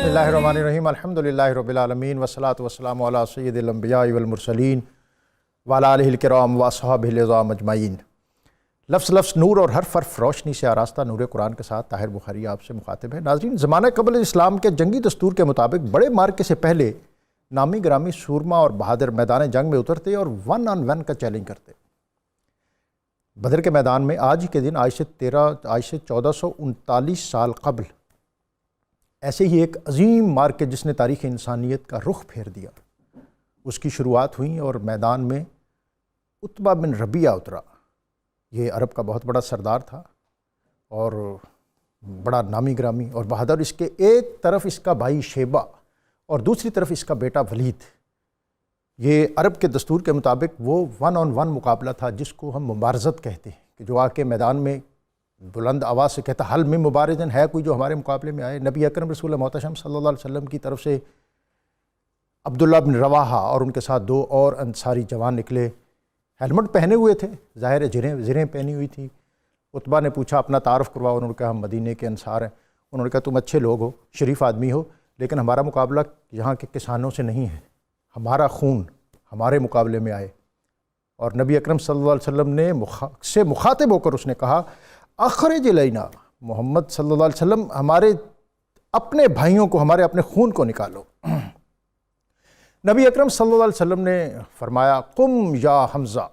بسم اللہ الرحمن الرحیم الحمدللہ رب العالمین والصلاة والسلام علی سید الانبیاء والمرسلین وعلی آلہ الکرام واصحابہ العظام اجمعین۔ لفظ لفظ نور اور حرف حرف روشنی سے آراستہ نور قرآن کے ساتھ طاہر بخاری آپ سے مخاطب ہے۔ ناظرین، زمانہ قبل اسلام کے جنگی دستور کے مطابق بڑے مارکے سے پہلے نامی گرامی سورما اور بہادر میدان جنگ میں اترتے اور 1 on 1 کا چیلنج کرتے۔ بدر کے میدان میں آج کے دن آج سے 1439 سال قبل ایسے ہی ایک عظیم مارکے جس نے تاریخ انسانیت کا رخ پھیر دیا، اس کی شروعات ہوئیں اور میدان میں عتبہ بن ربیعہ اترا۔ یہ عرب کا بہت بڑا سردار تھا اور بڑا نامی گرامی اور بہادر۔ اس کے ایک طرف اس کا بھائی شیبہ اور دوسری طرف اس کا بیٹا ولید۔ یہ عرب کے دستور کے مطابق وہ 1 on 1 مقابلہ تھا جس کو ہم مبارزت کہتے ہیں، کہ جو آ کے میدان میں بلند آواز سے کہتا حل میں مبارزن، ہے کوئی جو ہمارے مقابلے میں آئے۔ نبی اکرم رسول محتشم صلی اللہ علیہ وسلم کی طرف سے عبداللہ بن رواحہ اور ان کے ساتھ 2 اور انصاری جوان نکلے، ہیلمٹ پہنے ہوئے تھے، ظاہر زرہیں پہنی ہوئی تھی۔ عتبہ نے پوچھا اپنا تعارف کرواؤ، انہوں نے کہا ہم مدینے کے انصار ہیں۔ انہوں نے کہا تم اچھے لوگ ہو، شریف آدمی ہو، لیکن ہمارا مقابلہ یہاں کے کسانوں سے نہیں ہے، ہمارا خون ہمارے مقابلے میں آئے۔ اور نبی اکرم صلی اللہ علیہ وسلم نے سے مخاطب ہو کر اس نے کہا اخرج الینا، محمد صلی اللہ علیہ وسلم ہمارے اپنے بھائیوں کو، ہمارے اپنے خون کو نکالو۔ نبی اکرم صلی اللہ علیہ وسلم نے فرمایا قم یا حمزہ،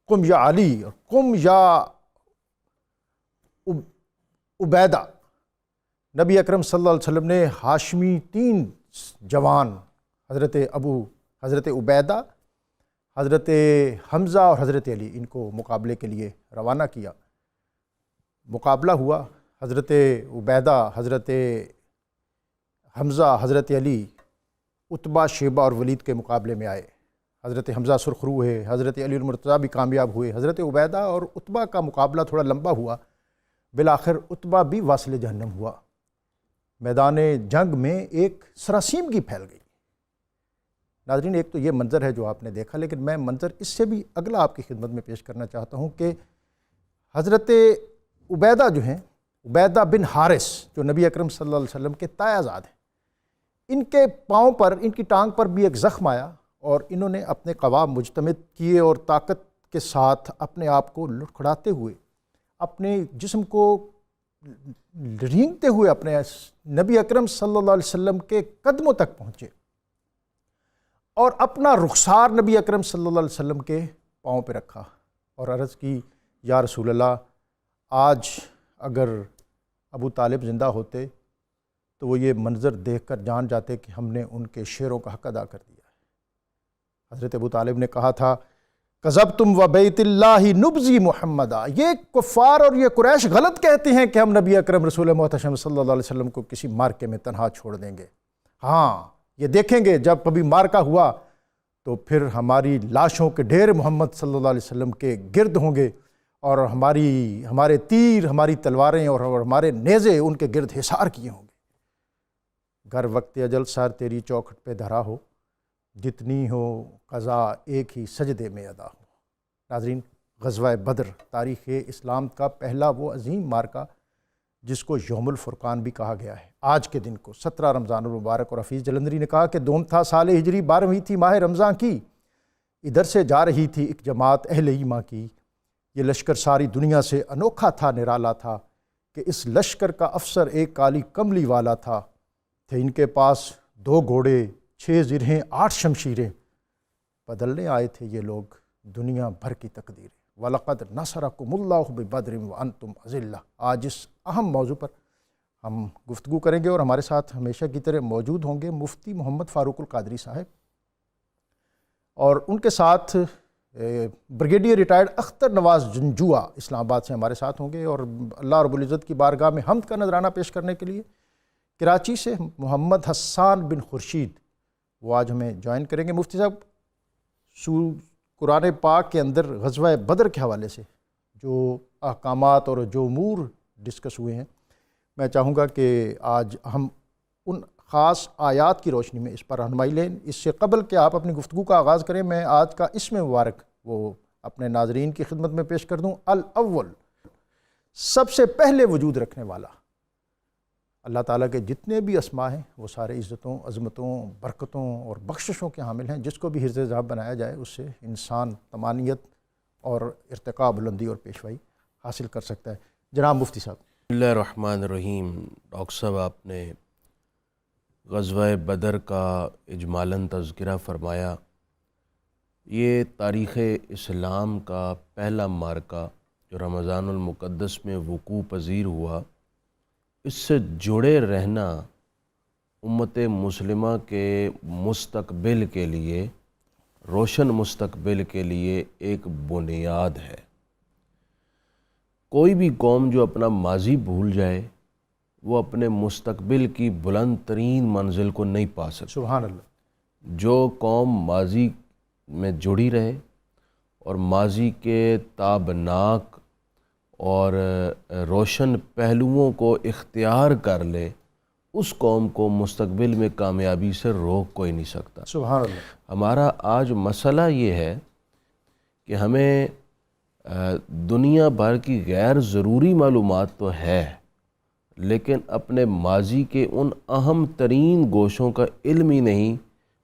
قم یا علی، قم یا عبیدہ۔ نبی اکرم صلی اللہ علیہ وسلم نے ہاشمی 3 جوان حضرت عبیدہ، حضرت حمزہ اور حضرت علی، ان کو مقابلے کے لیے روانہ کیا۔ مقابلہ ہوا، حضرت عبیدہ، حضرت حمزہ، حضرت علی عتبہ، شیبہ اور ولید کے مقابلے میں آئے۔ حضرت حمزہ سرخرو ہوئے، حضرت علی المرتضیٰ بھی کامیاب ہوئے۔ حضرت عبیدہ اور عتبہ کا مقابلہ تھوڑا لمبا ہوا، بالآخر عتبہ بھی واصل جہنم ہوا۔ میدان جنگ میں ایک سراسیمگی پھیل گئی۔ ناظرین، ایک تو یہ منظر ہے جو آپ نے دیکھا، لیکن میں منظر اس سے بھی اگلا آپ کی خدمت میں پیش کرنا چاہتا ہوں کہ حضرت عبیدہ جو ہیں، عبیدہ بن حارث، جو نبی اکرم صلی اللہ علیہ وسلم کے تایہ زاد ہیں، ان کے پاؤں پر، ان کی ٹانگ پر بھی ایک زخم آیا اور انہوں نے اپنے قوا مجتمد کیے اور طاقت کے ساتھ اپنے آپ کو لڑکھڑاتے ہوئے، اپنے جسم کو رینگتے ہوئے اپنے نبی اکرم صلی اللہ علیہ وسلم کے قدموں تک پہنچے اور اپنا رخسار نبی اکرم صلی اللہ علیہ وسلم کے پاؤں پہ رکھا اور عرض کی یا رسول اللہ، آج اگر ابو طالب زندہ ہوتے تو وہ یہ منظر دیکھ کر جان جاتے کہ ہم نے ان کے شعروں کا حق ادا کر دیا ہے۔ حضرت ابو طالب نے کہا تھا کذبتم وبیت اللہ نبذی محمدہ، یہ کفار اور یہ قریش غلط کہتے ہیں کہ ہم نبی اکرم رسول محتشم صلی اللہ علیہ وسلم کو کسی مارکے میں تنہا چھوڑ دیں گے۔ ہاں، یہ دیکھیں گے جب کبھی مارکا ہوا تو پھر ہماری لاشوں کے ڈھیر محمد صلی اللہ علیہ وسلم کے گرد ہوں گے اور ہمارے تیر، ہماری تلواریں اور ہمارے نیزے ان کے گرد حصار کیے ہوں گے۔ گر وقت اجل سر تیری چوکھٹ پہ دھرا ہو، جتنی ہو قضا ایک ہی سجدے میں ادا ہو۔ ناظرین، غزوہ بدر تاریخ اسلام کا پہلا وہ عظیم مارکہ جس کو یوم الفرقان بھی کہا گیا ہے۔ آج کے دن کو 17 رمضان المبارک، اور حفیظ جلندری نے کہا کہ دوم تھا سال ہجری 12ویں تھی ماہ رمضان کی، ادھر سے جا رہی تھی ایک جماعت اہل ایمان کی، یہ لشکر ساری دنیا سے انوکھا تھا، نرالا تھا، کہ اس لشکر کا افسر ایک کالی کملی والا تھا، تھے ان کے پاس 2 گھوڑے، 6 زرہیں، 8 شمشیریں، بدلنے آئے تھے یہ لوگ دنیا بھر کی تقدیریں۔ وَلَقَدْ نَصَرَكُمُ اللَّهُ بِبَدْرٍ وَأَنْتُمْ أَذِلَّةٌ۔ آج اس اہم موضوع پر ہم گفتگو کریں گے اور ہمارے ساتھ ہمیشہ کی طرح موجود ہوں گے مفتی محمد فاروق القادری صاحب، اور ان کے ساتھ بریگیڈیئر ریٹائرڈ اختر نواز جنجوعہ اسلام آباد سے ہمارے ساتھ ہوں گے، اور اللہ رب العزت کی بارگاہ میں حمد کا نذرانہ پیش کرنے کے لیے کراچی سے محمد حسان بن خورشید وہ آج ہمیں جوائن کریں گے۔ مفتی صاحب، قرآن پاک کے اندر غزوہ بدر کے حوالے سے جو احکامات اور جو امور ڈسکس ہوئے ہیں، میں چاہوں گا کہ آج ہم ان خاص آیات کی روشنی میں اس پر رہنمائی لیں۔ اس سے قبل کہ آپ اپنی گفتگو کا آغاز کریں، میں آج کا اسم مبارک وہ اپنے ناظرین کی خدمت میں پیش کر دوں۔ الاول، سب سے پہلے وجود رکھنے والا، اللہ تعالیٰ کے جتنے بھی اسماء ہیں وہ سارے عزتوں، عظمتوں، برکتوں اور بخششوں کے حامل ہیں. جس کو بھی حرز ذات بنایا جائے اس سے انسان طمانیت اور ارتقاء، بلندی اور پیشوائی حاصل کر سکتا ہے. جناب مفتی صاحب. بسم اللہ الرحمن الرحیم. ڈاکٹر صاحب آپ نے غزوہ بدر کا اجمالاً تذکرہ فرمایا. یہ تاریخ اسلام کا پہلا معرکہ جو رمضان المقدس میں وقوع پذیر ہوا، اس سے جڑے رہنا امت مسلمہ کے مستقبل کے لیے، روشن مستقبل کے لیے ایک بنیاد ہے. کوئی بھی قوم جو اپنا ماضی بھول جائے وہ اپنے مستقبل کی بلند ترین منزل کو نہیں پا سکتی. سبحان اللہ. جو قوم ماضی میں جڑی رہے اور ماضی کے تابناک اور روشن پہلوؤں کو اختیار کر لے، اس قوم کو مستقبل میں کامیابی سے روک کوئی نہیں سکتا. سبحان اللہ. ہمارا آج مسئلہ یہ ہے کہ ہمیں دنیا بھر کی غیر ضروری معلومات تو ہے، لیکن اپنے ماضی کے ان اہم ترین گوشوں کا علم ہی نہیں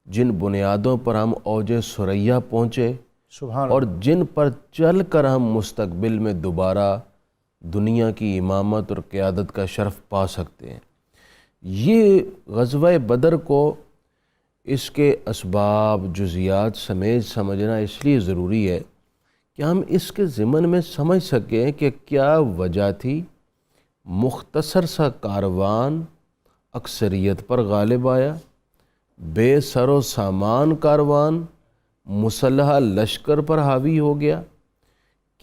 جن بنیادوں پر ہم اوج ثریا پہنچے سبحان اور اللہ. جن پر چل کر ہم مستقبل میں دوبارہ دنیا کی امامت اور قیادت کا شرف پا سکتے ہیں. یہ غزوہ بدر کو اس کے اسباب، جزیات سمیت سمجھنا اس لیے ضروری ہے کہ ہم اس کے ضمن میں سمجھ سکیں کہ کیا وجہ تھی مختصر سا کاروان اکثریت پر غالب آیا، بے سر و سامان کاروان مسلح لشکر پر حاوی ہو گیا.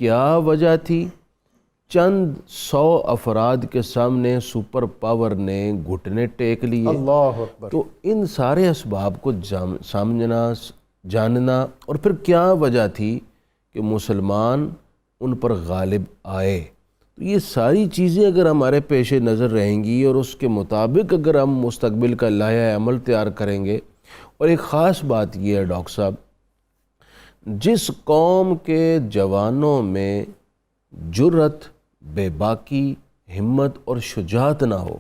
کیا وجہ تھی چند 100 افراد کے سامنے سپر پاور نے گھٹنے ٹیک لیے. اللہ اکبر. تو ان سارے اسباب کو سمجھنا، جاننا، اور پھر کیا وجہ تھی کہ مسلمان ان پر غالب آئے، تو یہ ساری چیزیں اگر ہمارے پیش نظر رہیں گی اور اس کے مطابق اگر ہم مستقبل کا لائحہ عمل تیار کریں گے. اور ایک خاص بات یہ ہے ڈاکٹر صاحب، جس قوم کے جوانوں میں جرت، بے باکی، ہمت اور شجاعت نہ ہو،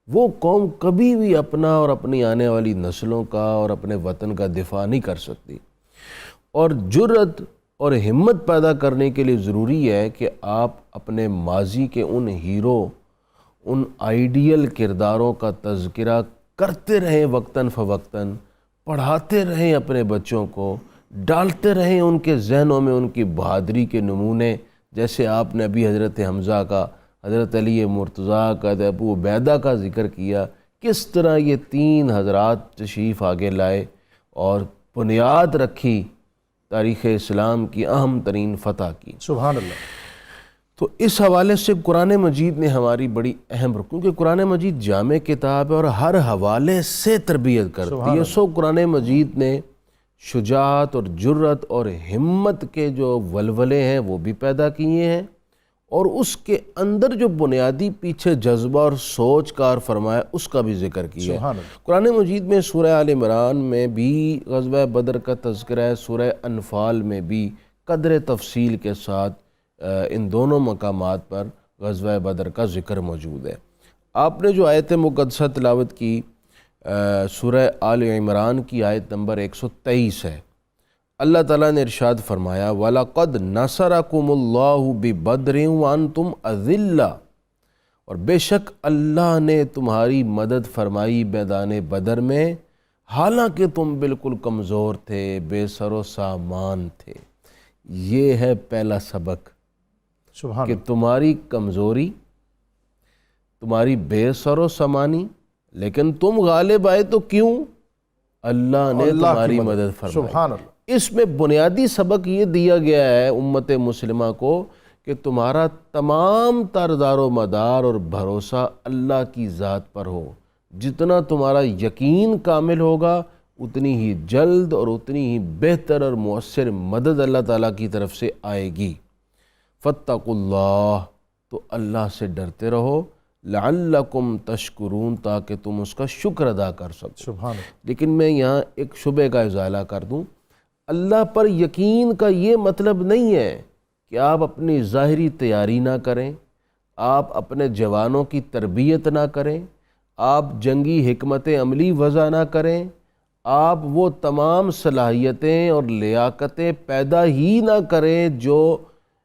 وہ قوم کبھی بھی اپنا اور اپنی آنے والی نسلوں کا اور اپنے وطن کا دفاع نہیں کر سکتی. اور جرت اور ہمت پیدا کرنے کے لیے ضروری ہے کہ آپ اپنے ماضی کے ان ہیرو، ان آئیڈیل کرداروں کا تذکرہ کرتے رہیں وقتاً فوقتاً، پڑھاتے رہیں اپنے بچوں کو، ڈالتے رہیں ان کے ذہنوں میں ان کی بہادری کے نمونے. جیسے آپ نے ابھی حضرت حمزہ کا، حضرت علی مرتضیٰ کا، ابو عبیدہ کا ذکر کیا، کس طرح یہ 3 حضرات تشریف آگے لائے اور بنیاد رکھی تاریخ اسلام کی اہم ترین فتح کی. سبحان اللہ. تو اس حوالے سے قرآن مجید نے ہماری بڑی اہم کیونکہ قرآن مجید جامع کتاب ہے اور ہر حوالے سے تربیت کرتی ہے. سو قرآن مجید نے شجاعت اور جرت اور ہمت کے جو ولولے ہیں وہ بھی پیدا کیے ہیں، اور اس کے اندر جو بنیادی پیچھے جذبہ اور سوچ کار فرمایا اس کا بھی ذکر کیا ہے. قرآن مجید میں سورہ آل عمران میں بھی غزوہ بدر کا تذکرہ ہے، سورہ انفال میں بھی قدر تفصیل کے ساتھ ان دونوں مقامات پر غزوہ بدر کا ذکر موجود ہے. آپ نے جو آیت مقدسہ تلاوت کی سورہ آل عمران کی آیت نمبر 123 ہے. اللہ تعالیٰ نے ارشاد فرمایا وَلَقَدْ نَصَرَكُمُ اللَّهُ بِبَدْرٍ وَأَنْتُمْ أَذِلَّةٌ، اور بے شک اللہ نے تمہاری مدد فرمائی میدان بدر میں حالانکہ تم بالکل کمزور تھے، بے سر و سامان تھے. یہ ہے پہلا سبق کہ تمہاری کمزوری، تمہاری بے سر و سامانی، لیکن تم غالب آئے تو کیوں؟ اللہ نے تمہاری مدد فرمائی. سبحان اللہ. اس میں بنیادی سبق یہ دیا گیا ہے امت مسلمہ کو کہ تمہارا تمام تر دار و مدار اور بھروسہ اللہ کی ذات پر ہو. جتنا تمہارا یقین کامل ہوگا اتنی ہی جلد اور اتنی ہی بہتر اور مؤثر مدد اللہ تعالیٰ کی طرف سے آئے گی. فاتقوا اللہ، تو اللہ سے ڈرتے رہو، لعلکم تشکرون، تاکہ تم اس کا شکر ادا کر سکو. سبحان اللہ. لیکن میں یہاں ایک شبہ کا ازالہ کر دوں. اللہ پر یقین کا یہ مطلب نہیں ہے کہ آپ اپنی ظاہری تیاری نہ کریں، آپ اپنے جوانوں کی تربیت نہ کریں، آپ جنگی حکمت عملی وضع نہ کریں، آپ وہ تمام صلاحیتیں اور لیاقتیں پیدا ہی نہ کریں جو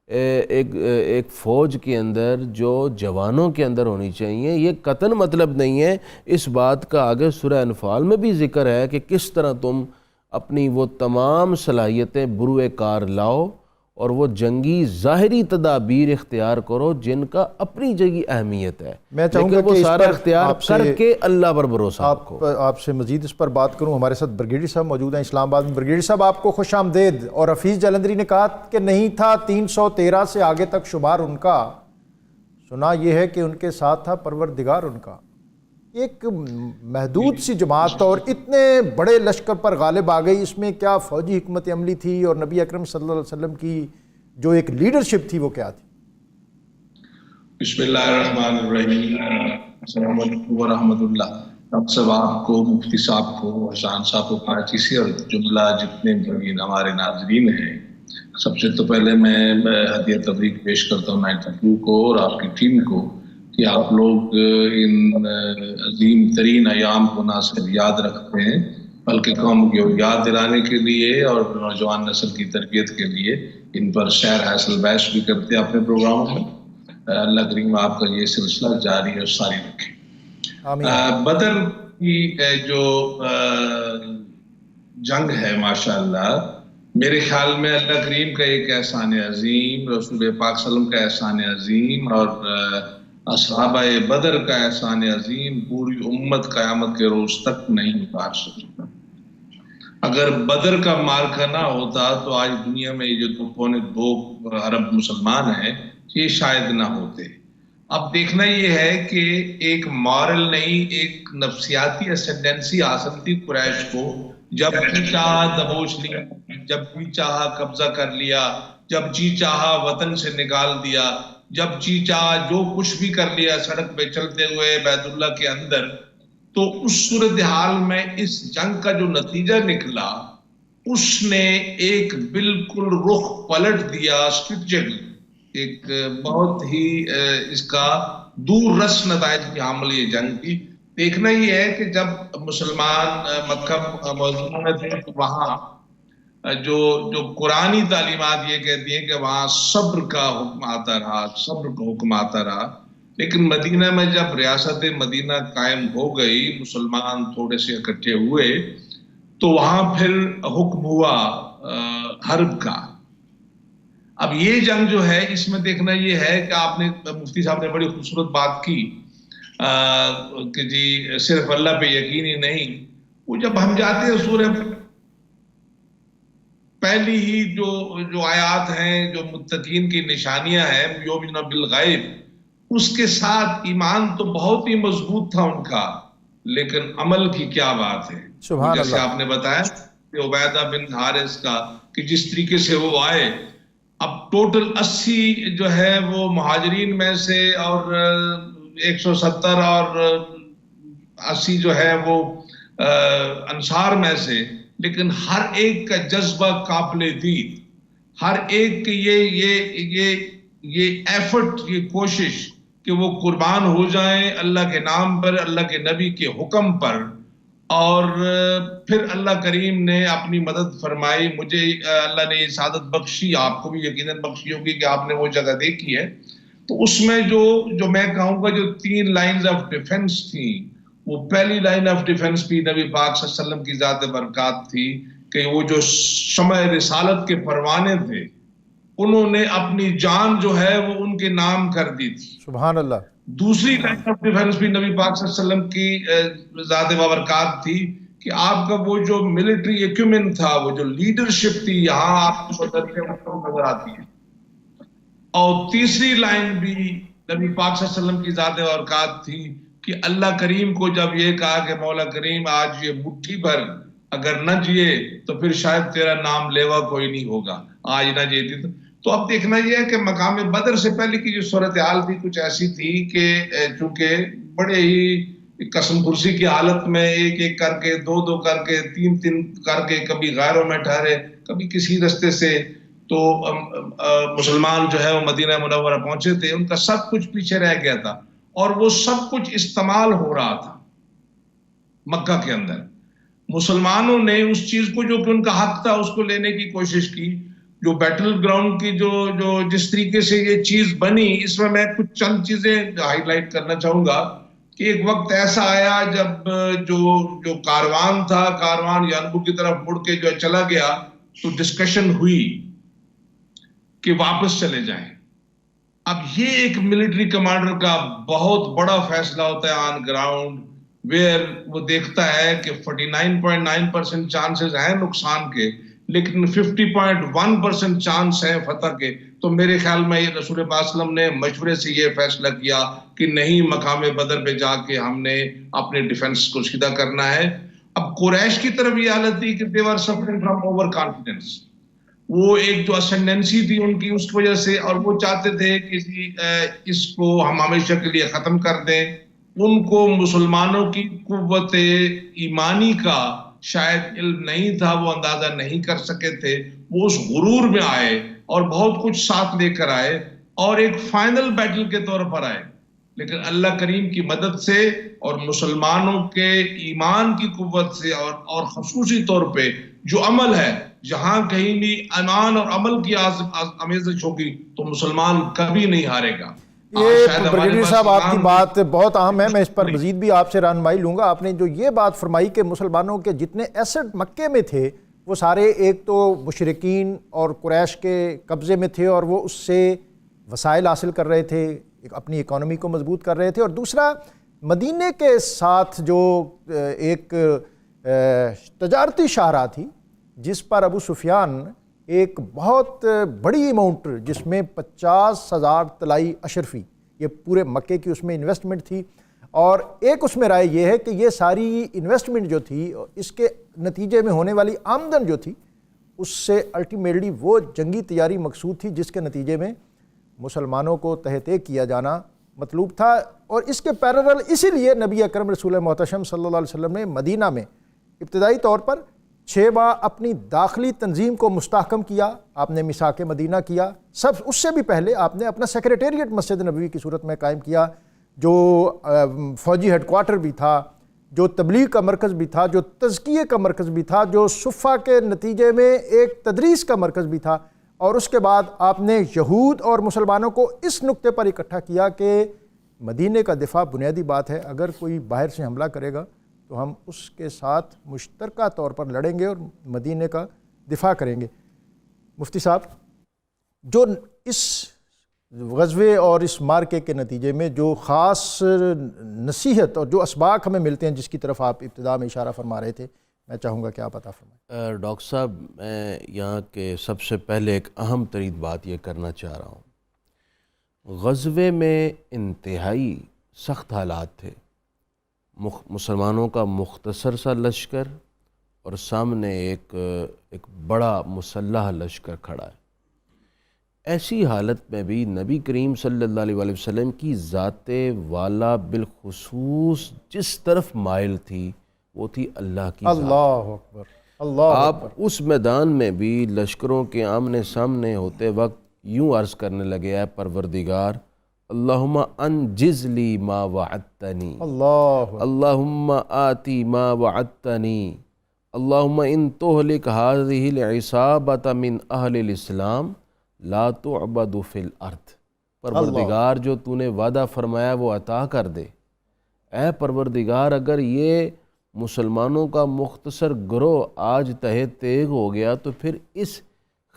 ایک فوج کے اندر، جو جوانوں کے اندر ہونی چاہیے. یہ قطعاً مطلب نہیں ہے. اس بات کا آگے سورہ انفال میں بھی ذکر ہے کہ کس طرح تم اپنی وہ تمام صلاحیتیں بروئے کار لاؤ اور وہ جنگی ظاہری تدابیر اختیار کرو جن کا اپنی جگہ اہمیت ہے، میں چاہوں گا لیکن وہ کہ اس سارا پر اختیار آپ سے کر کے اللہ پر بھروسہ رکھو. آپ سے مزید اس پر بات کروں. ہمارے ساتھ بریگیڈیئر صاحب موجود ہیں اسلام آباد میں. بریگیڈیئر صاحب آپ کو خوش آمدید. اور حفیظ جلندری نے کہا کہ نہیں تھا 313 سے آگے تک شمار ان کا، سنا یہ ہے کہ ان کے ساتھ تھا پروردگار ان کا. ایک محدود سی جماعت اور اتنے بڑے لشکر پر غالب آ گئی، اس میں کیا فوجی حکمت عملی تھی اور نبی اکرم صلی اللہ علیہ وسلم کی جو ایک لیڈرشپ تھی وہ کیا تھی؟ بسم اللہ الرحمن الرحیم. السلام علیکم ورحمۃ اللہ. ڈاکٹر صاحب آپ کو، مفتی صاحب کو، حسان صاحب کو، کراچی سے، اور جملہ جتنے بھی ہمارے ناظرین ہیں، سب سے تو پہلے میں ہدیہ تبریک پیش کرتا ہوں 92 کو اور آپ کی ٹیم کو کہ آپ لوگ ان عظیم ترین ایام کو نہ صرف یاد رکھتے ہیں بلکہ قوم کو یاد دلانے کے لیے اور نوجوان نسل کی تربیت کے لیے ان پر شعر حاصل بحث بھی کرتے ہیں اپنے پروگراموں میں. اللہ کریم آپ کا یہ سلسلہ جاری اور ساری رکھے. بدر کی جو جنگ ہے ماشاءاللہ، میرے خیال میں اللہ کریم کا ایک احسان عظیم، رسول پاک صلی اللہ علیہ وسلم کا احسان عظیم اور اصحابہ بدر کا احسان عظیم پوری امت قیامت کے روز تک نہیں اتار سکتا. اگر بدر کا مارکا نہ ہوتا تو آج دنیا میں یہ جو 2.25 ارب مسلمان ہیں یہ شاید نہ ہوتے. اب دیکھنا یہ ہے کہ ایک مورل نہیں، ایک نفسیاتی اسینڈنسی حاصل تھی قریش کو. جب بھی چاہا دبوچ لیا، جب بھی چاہا قبضہ کر لیا، جب جی چاہا وطن سے نکال دیا، جب جی چاہا جو کچھ بھی کر لیا سڑک پہ چلتے ہوئے بیت اللہ کے اندر. تو اس صورتحال میں اس جنگ کا جو نتیجہ نکلا اس نے ایک بالکل رخ پلٹ دیا اسٹریٹجک، ایک بہت ہی اس کا دور رس نتائج کی حامل یہ جنگ تھی. دیکھنا یہ ہے کہ جب مسلمان مکہ معظمہ میں تھے تو وہاں جو قرآنی تعلیمات یہ کہتی ہیں کہ وہاں صبر کا حکم آتا رہا، صبر کا حکم آتا رہا. لیکن مدینہ میں جب ریاست مدینہ قائم ہو گئی، مسلمان تھوڑے سے اکٹھے ہوئے تو وہاں پھر حکم ہوا حرب کا. اب یہ جنگ جو ہے اس میں دیکھنا یہ ہے کہ آپ نے، مفتی صاحب نے بڑی خوبصورت بات کی کہ جی صرف اللہ پہ یقین ہی نہیں. وہ جب ہم جاتے ہیں سورہ پہلی ہی جو آیات ہیں جو متقین کی نشانیاں ہیں یؤمنون بالغیب، اس کے ساتھ ایمان تو بہت ہی مضبوط تھا ان کا، لیکن عمل کی کیا بات ہے. جیسے آپ نے بتایا کہ عبیدہ بن حارث کا کہ جس طریقے سے وہ آئے، اب ٹوٹل 80 جو ہے وہ مہاجرین میں سے اور 170 اور 80 جو ہے وہ انصار میں سے، لیکن ہر ایک کا جذبہ قابل دید، ہر ایک کی یہ ایفرٹ، یہ کوشش کہ وہ قربان ہو جائیں اللہ کے نام پر، اللہ کے نبی کے حکم پر. اور پھر اللہ کریم نے اپنی مدد فرمائی. مجھے اللہ نے یہ سعادت بخشی، آپ کو بھی یقیناً بخشی ہوگی کہ آپ نے وہ جگہ دیکھی ہے. تو اس میں جو میں کہوں گا جو 3 لائنز آف ڈیفنس تھیں، وہ پہلی لائن آف ڈیفنس بھی نبی پاک صلی اللہ علیہ وسلم کی ذات برکات تھی کہ وہ جو شمع رسالت کے پروانے تھے انہوں نے اپنی جان جو ہے وہ ان کے نام کر دی تھی. سبحان اللہ. دوسری لائن آف ڈیفنس بھی نبی پاک صلی اللہ علیہ وسلم کی ذات بابرکات تھی کہ آپ کا وہ جو ملٹری ایکومن تھا، وہ جو لیڈرشپ تھی، یہاں آپ کو نظر آتی ہے. اور تیسری لائن بھی نبی پاک صلی اللہ علیہ وسلم کی ذات بابرکات تھی کہ اللہ کریم کو جب یہ کہا کہ مولا کریم آج یہ مٹھی بھر اگر نہ جیے تو پھر شاید تیرا نام لیوا کوئی نہیں ہوگا، آج نہ جیتی تو اب دیکھنا یہ ہے کہ مقام بدر سے پہلے کی جو صورتحال بھی کچھ ایسی تھی کہ چونکہ بڑے ہی قسم کرسی کی حالت میں ایک ایک کر کے، 2 کر کے، 3 کر کے، کبھی غیروں میں ٹھہرے، کبھی کسی رستے سے، تو مسلمان جو ہے وہ مدینہ منورہ پہنچے تھے، ان کا سب کچھ پیچھے رہ گیا تھا اور وہ سب کچھ استعمال ہو رہا تھا مکہ کے اندر۔ مسلمانوں نے اس چیز کو جو کہ ان کا حق تھا اس کو لینے کی کوشش کی۔ جو بیٹل گراؤنڈ کی جو جس طریقے سے یہ چیز بنی، اس میں کچھ چند چیزیں ہائی لائٹ کرنا چاہوں گا کہ ایک وقت ایسا آیا جب جو کاروان تھا، کاروان یانبو کی طرف مڑ کے جو چلا گیا، تو ڈسکشن ہوئی کہ واپس چلے جائیں۔ اب یہ ایک ملٹری کمانڈر کا بہت بڑا فیصلہ ہوتا ہے آن گراؤنڈ، ویئر وہ دیکھتا ہے کہ 49.9% چانسز ہیں نقصان کے، لیکن 50.1% چانس ہے فتح کے۔ تو میرے خیال میں یہ رسول پاک صلی اللہ علیہ وسلم نے مشورے سے یہ فیصلہ کیا کہ نہیں، مقام بدر پہ جا کے ہم نے اپنے ڈیفنس کو سیدھا کرنا ہے۔ اب قریش کی طرف یہ حالت تھی کہ they were suffering from over confidence، وہ ایک جو اسینڈنسی تھی ان کی اس وجہ سے، اور وہ چاہتے تھے کہ اس کو ہم ہمیشہ کے لیے ختم کر دیں۔ ان کو مسلمانوں کی قوت ایمانی کا شاید علم نہیں تھا، وہ اندازہ نہیں کر سکے تھے، وہ اس غرور میں آئے اور بہت کچھ ساتھ لے کر آئے اور ایک فائنل بیٹل کے طور پر آئے۔ لیکن اللہ کریم کی مدد سے اور مسلمانوں کے ایمان کی قوت سے اور خصوصی طور پہ جو عمل ہے، جہاں کہیں بھی ایمان اور عمل کی آمیزش ہوگی تو مسلمان کبھی نہیں ہارے گا۔ یہ بریگیڈیئر صاحب آپ کی بات بہت اہم ہے، میں اس پر مزید بھی آپ سے رہنمائی لوں گا۔ آپ نے جو یہ بات فرمائی کہ مسلمانوں کے جتنے ایسٹ مکے میں تھے وہ سارے ایک تو مشرکین اور قریش کے قبضے میں تھے اور وہ اس سے وسائل حاصل کر رہے تھے، اپنی اکانومی کو مضبوط کر رہے تھے، اور دوسرا مدینے کے ساتھ جو ایک تجارتی شاہراہ تھی جس پر ابو سفیان ایک بہت بڑی اماؤنٹ، جس میں 50,000 طلائی اشرفی، یہ پورے مکے کی اس میں انویسٹمنٹ تھی، اور ایک اس میں رائے یہ ہے کہ یہ ساری انویسٹمنٹ جو تھی اس کے نتیجے میں ہونے والی آمدن جو تھی اس سے الٹیمیٹلی وہ جنگی تیاری مقصود تھی جس کے نتیجے میں مسلمانوں کو تحت کیا جانا مطلوب تھا۔ اور اس کے پیرالل اسی لیے نبی اکرم رسول محتشم صلی اللہ علیہ وسلم نے مدینہ میں ابتدائی طور پر 6 ماہ اپنی داخلی تنظیم کو مستحکم کیا، آپ نے میثاق مدینہ کیا، سب اس سے بھی پہلے آپ نے اپنا سیکریٹریٹ مسجد نبوی کی صورت میں قائم کیا، جو فوجی ہیڈ کوارٹر بھی تھا، جو تبلیغ کا مرکز بھی تھا، جو تزکیے کا مرکز بھی تھا، جو صفہ کے نتیجے میں ایک تدریس کا مرکز بھی تھا، اور اس کے بعد آپ نے یہود اور مسلمانوں کو اس نقطے پر اکٹھا کیا کہ مدینے کا دفاع بنیادی بات ہے، اگر کوئی باہر سے حملہ کرے گا تو ہم اس کے ساتھ مشترکہ طور پر لڑیں گے اور مدینے کا دفاع کریں گے۔ مفتی صاحب، جو اس غزوے اور اس مارکے کے نتیجے میں جو خاص نصیحت اور جو اسباق ہمیں ملتے ہیں جس کی طرف آپ ابتدا میں اشارہ فرما رہے تھے، میں چاہوں گا کہ آپ عطا فرمائیں۔ ڈاکٹر صاحب، میں یہاں کے سب سے پہلے ایک اہم ترین بات یہ کرنا چاہ رہا ہوں، غزوے میں انتہائی سخت حالات تھے، مسلمانوں کا مختصر سا لشکر اور سامنے ایک بڑا مسلح لشکر کھڑا ہے۔ ایسی حالت میں بھی نبی کریم صلی اللہ علیہ وسلم کی ذات والا بالخصوص جس طرف مائل تھی وہ تھی اللہ کی ذات۔ اللہ اکبر، اللہ آپ اس میدان میں بھی لشکروں کے آمنے سامنے ہوتے وقت یوں عرض کرنے لگے، اے پروردگار، اللہم انجز لی ما وعدتنی، اللہم آتی ما وعدتنی، اللہم ان تہلک هذه العصابۃ من اہل الاسلام لا تعبد فی الارض۔ پروردگار، جو تو نے وعدہ فرمایا وہ عطا کر دے۔ اے پروردگار، اگر یہ مسلمانوں کا مختصر گروہ آج تہہ تیغ ہو گیا تو پھر اس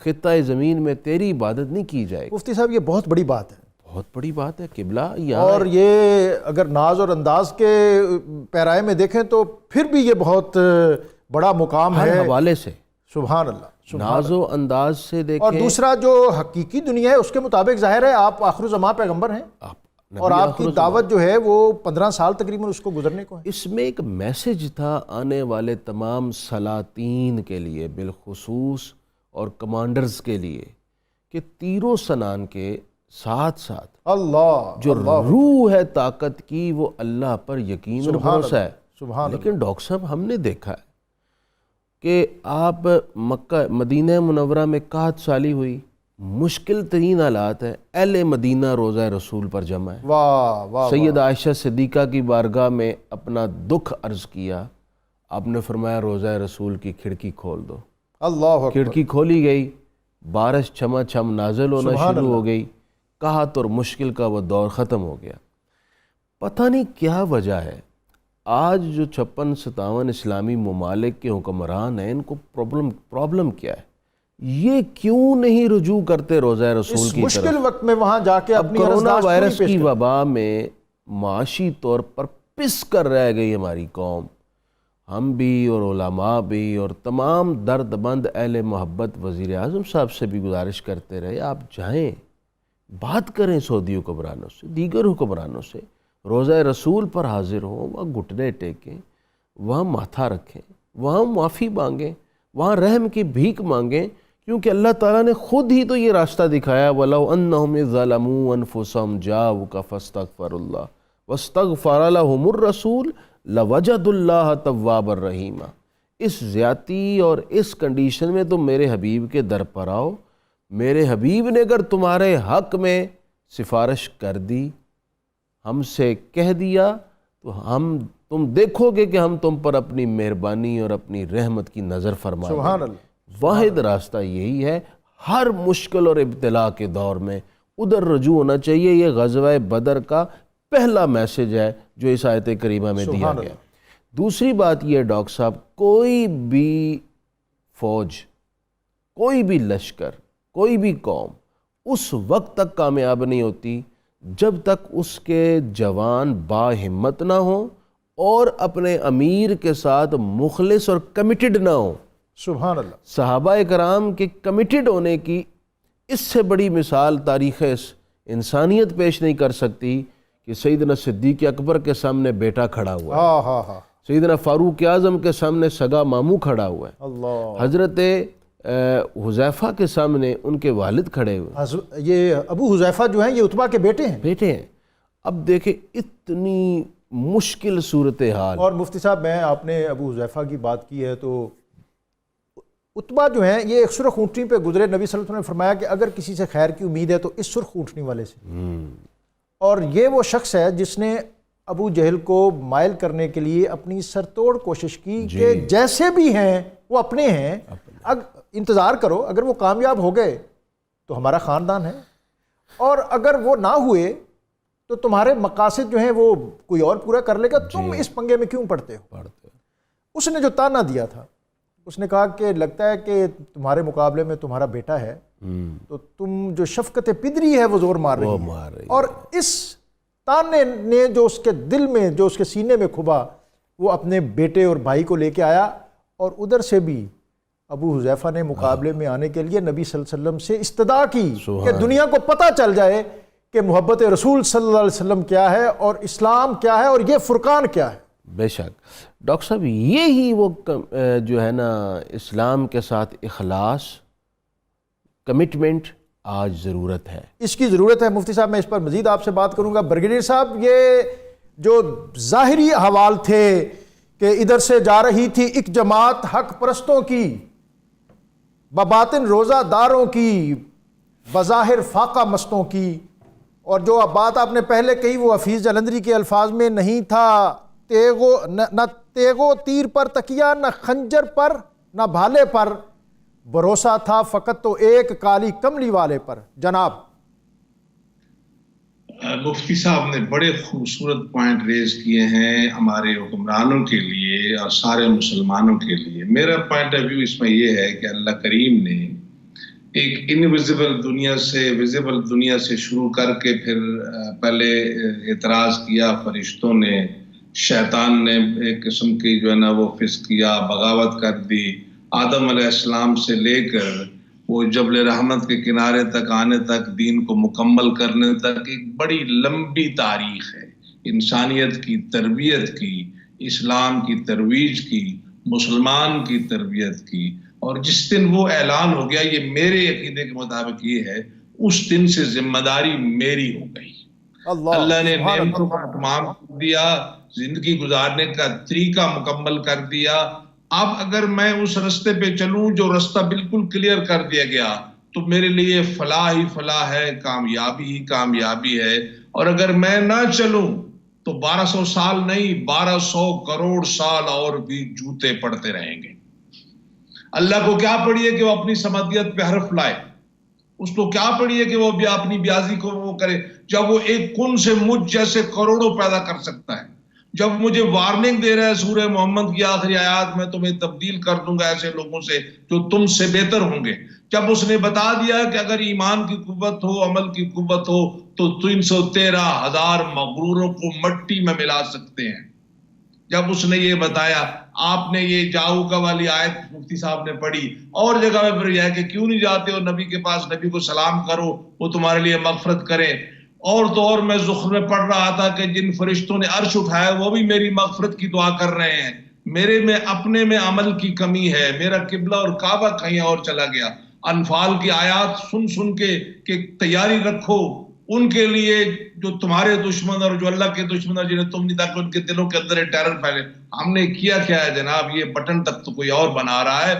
خطہ زمین میں تیری عبادت نہیں کی جائے گی۔ مفتی صاحب، یہ بہت بڑی بات ہے، بہت بڑی بات ہے قبلہ۔ اور یہ اگر ناز اور انداز کے پیرائے میں دیکھیں تو پھر بھی یہ بہت بڑا مقام ہے، ہر حوالے سے سبحان اللہ، ناز و انداز سے دیکھیں۔ اور دوسرا جو حقیقی دنیا ہے اس کے مطابق ظاہر ہے آپ آخر الزمان پیغمبر ہیں، اور آپ کی دعوت جو ہے وہ 15 سال تقریباً اس کو گزرنے کو ہے۔ اس میں ایک میسج تھا آنے والے تمام سلاطین کے لیے بالخصوص اور کمانڈرز کے لیے کہ تیر و سنان کے ساتھ ساتھ اللہ جو روح ہے طاقت کی وہ اللہ پر یقین اور بھروسہ ہے۔ سبحان لیکن ڈاکٹر صاحب، ہم نے دیکھا ہے کہ آپ مکہ مدینہ منورہ میں 61 سالی ہوئی، مشکل ترین حالات ہیں، اہل مدینہ روضہ رسول پر جمع ہے، واہ واہ، سید عائشہ صدیقہ کی بارگاہ میں اپنا دکھ عرض کیا، آپ نے فرمایا روضہ رسول کی کھڑکی کھول دو، اللہ اکبر، کھڑکی کھولی گئی، بارش چھما چھم نازل ہونا سبحان شروع اللہ۔ ہو گئی، قحط اور مشکل کا وہ دور ختم ہو گیا۔ پتہ نہیں کیا وجہ ہے، آج جو 56-57 اسلامی ممالک کے حکمران ہیں، ان کو پرابلم کیا ہے؟ یہ کیوں نہیں رجوع کرتے روضہ رسول اس کی طرف؟ مشکل وقت میں وہاں جا کے اب اپنی کرونا عرضداشت کیوں وائرس نہیں کی پیش وبا میں معاشی طور پر پس کر رہ گئی ہماری قوم، ہم بھی اور علماء بھی اور تمام درد مند اہل محبت وزیر اعظم صاحب سے بھی گزارش کرتے رہے، آپ جائیں بات کریں سعودی حکمرانوں سے، دیگر حکمرانوں سے، روضہ رسول پر حاضر ہوں، وہاں گھٹنے ٹیکیں، وہاں ماتھا رکھیں، وہاں معافی مانگیں، وہاں رحم کی بھیک مانگیں، کیونکہ اللہ تعالیٰ نے خود ہی تو یہ راستہ دکھایا، وَلَوْ أَنَّهُمْ إِذْ ظَلَمُوا أَنفُسَهُمْ جَاءُوكَ فَاسْتَغْفَرُوا اللَّهَ وَاسْتَغْفَرَ لَهُمُ الرَّسُولُ لَوَجَدُوا اللَّهَ تَوَّابًا رَحِيمًا۔ اس زیادتی اور اس کنڈیشن میں تم میرے حبیب کے در پر آؤ، میرے حبیب نے اگر تمہارے حق میں سفارش کر دی، ہم سے کہہ دیا، تو تم دیکھو گے کہ ہم تم پر اپنی مہربانی اور اپنی رحمت کی نظر فرما دیں گے۔ سبحان اللہ۔ واحد راستہ یہی ہے، ہر مشکل اور ابتلا کے دور میں ادھر رجوع ہونا چاہیے۔ یہ غزوہ بدر کا پہلا میسج ہے جو اس آیت کریمہ میں دیا سبحان گیا۔ اللہ۔ دوسری بات یہ ڈاکٹر صاحب، کوئی بھی فوج، کوئی بھی لشکر، کوئی بھی قوم اس وقت تک کامیاب نہیں ہوتی جب تک اس کے جوان با ہمت نہ ہوں اور اپنے امیر کے ساتھ مخلص اور کمیٹڈ نہ ہوں۔ سبحان اللہ۔ صحابہ کرام کے کمیٹڈ ہونے کی اس سے بڑی مثال تاریخ انسانیت پیش نہیں کر سکتی کہ سیدنا صدیق اکبر کے سامنے بیٹا کھڑا ہوا ہے، ہاں ہاں ہاں، سیدنا فاروق اعظم کے سامنے سگا ماموں کھڑا ہوا ہے، اللہ۔ حضرت حذیفہ کے سامنے ان کے والد کھڑے ہوئے، یہ ابو حذیفہ جو ہیں یہ عتبہ کے بیٹے ہیں۔ بیٹے ہیں۔ اب دیکھیں اتنی مشکل صورتحال، اور مفتی صاحب میں آپ نے ابو حذیفہ کی بات کی ہے تو عتبہ جو ہیں یہ ایک سرخ اونٹنی پہ گزرے، نبی صلی اللہ علیہ وسلم نے فرمایا کہ اگر کسی سے خیر کی امید ہے تو اس سرخ اونٹنی والے سے، اور یہ وہ شخص ہے جس نے ابو جہل کو مائل کرنے کے لیے اپنی سرتوڑ کوشش کی کہ جیسے بھی ہیں وہ اپنے ہیں، انتظار کرو، اگر وہ کامیاب ہو گئے تو ہمارا خاندان ہے، اور اگر وہ نہ ہوئے تو تمہارے مقاصد جو ہیں وہ کوئی اور پورا کر لے گا، تم اس پنگے میں کیوں پڑتے ہو؟ اس نے جو تانا دیا تھا، اس نے کہا کہ لگتا ہے کہ تمہارے مقابلے میں تمہارا بیٹا ہے تو تم جو شفقت پدری ہے وہ زور مار رہی ہے، اور اس تانے نے جو اس کے دل میں، جو اس کے سینے میں کھبا، وہ اپنے بیٹے اور بھائی کو لے کے آیا، اور ادھر سے بھی ابو حذیفہ نے مقابلے میں آنے کے لیے نبی صلی اللہ علیہ وسلم سے استدعا کی کہ دنیا کو پتہ چل جائے کہ محبت رسول صلی اللہ علیہ وسلم کیا ہے اور اسلام کیا ہے اور یہ فرقان کیا ہے۔ بے شک ڈاکٹر صاحب، یہی وہ جو ہے نا اسلام کے ساتھ اخلاص، کمٹمنٹ آج ضرورت ہے، اس کی ضرورت ہے۔ مفتی صاحب میں اس پر مزید آپ سے بات کروں گا۔ برگیڈیئر صاحب، یہ جو ظاہری حوال تھے کہ ادھر سے جا رہی تھی ایک جماعت حق پرستوں کی، بباطن روزہ داروں کی، بظاہر فاقہ مستوں کی، اور جو بات آپ نے پہلے کہی وہ حفیظ جلندری کے الفاظ میں نہیں تھا، نہ تیغو تیر پر تکیہ، نہ خنجر پر، نہ بھالے پر، بھروسہ تھا فقط تو ایک کالی کملی والے پر۔ جناب مفتی صاحب نے بڑے خوبصورت پوائنٹ ریز کیے ہیں ہمارے حکمرانوں کے لیے اور سارے مسلمانوں کے لیے۔ میرا پوائنٹ آف ویو اس میں یہ ہے کہ اللہ کریم نے ایک انویزیبل دنیا سے ویزیبل دنیا سے شروع کر کے پھر پہلے اعتراض کیا فرشتوں نے، شیطان نے ایک قسم کی جو ہے نا وہ فسق کیا، بغاوت کر دی، آدم علیہ السلام سے لے کر وہ جبل رحمت کے کنارے تک آنے تک، دین کو مکمل کرنے تک ایک بڑی لمبی تاریخ ہے انسانیت کی تربیت کی، اسلام کی ترویج کی، مسلمان کی تربیت کی۔ اور جس دن وہ اعلان ہو گیا، یہ میرے عقیدے کے مطابق یہ ہے، اس دن سے ذمہ داری میری ہو گئی۔ اللہ نے نعمتوں کا اتمام کر دیا، زندگی گزارنے کا طریقہ مکمل کر دیا، اب اگر میں اس رستے پہ چلوں جو رستہ بالکل کلیئر کر دیا گیا تو میرے لیے فلاح ہی فلاح ہے، کامیابی ہی کامیابی ہے. اور اگر میں نہ چلوں تو 1200 سال نہیں 1200 کروڑ سال اور بھی جوتے پڑتے رہیں گے. اللہ کو کیا پڑی ہے کہ وہ اپنی سمدیت پہ حرف لائے، اس کو کیا پڑی ہے کہ وہ بھی اپنی بیازی کو وہ کرے، جب وہ ایک کن سے مجھ جیسے کروڑوں پیدا کر سکتا ہے. جب مجھے وارننگ دے رہا ہے سورہ محمد کی آخری آیات میں تمہیں تبدیل کر دوں گا ایسے لوگوں سے جو تم سے بہتر ہوں گے. جب اس نے بتا دیا کہ اگر ایمان کی قوت ہو، عمل کی قوت ہو تو 313,000 مغروروں کو مٹی میں ملا سکتے ہیں. جب اس نے یہ بتایا، آپ نے یہ جاؤکا والی آیت مفتی صاحب نے پڑھی، اور جگہ میں پھر یہ ہے کہ کیوں نہیں جاتے ہو نبی کے پاس، نبی کو سلام کرو وہ تمہارے لیے مغفرت کریں. اور تو اور میں زخر میں پڑھ رہا تھا کہ جن فرشتوں نے عرش اٹھایا وہ بھی میری مغفرت کی دعا کر رہے ہیں. میرے میں اپنے میں عمل کی کمی ہے، میرا قبلہ اور کعبہ کہیں اور چلا گیا. انفال کی آیات سن سن کے کہ تیاری رکھو ان کے لیے جو تمہارے دشمن اور جو اللہ کے دشمن اور جنہیں تم نہیں، تاکہ ان کے دلوں کے اندر ٹیرر پھیلے. ہم نے کیا کیا ہے جناب، یہ بٹن تک تو کوئی اور بنا رہا ہے.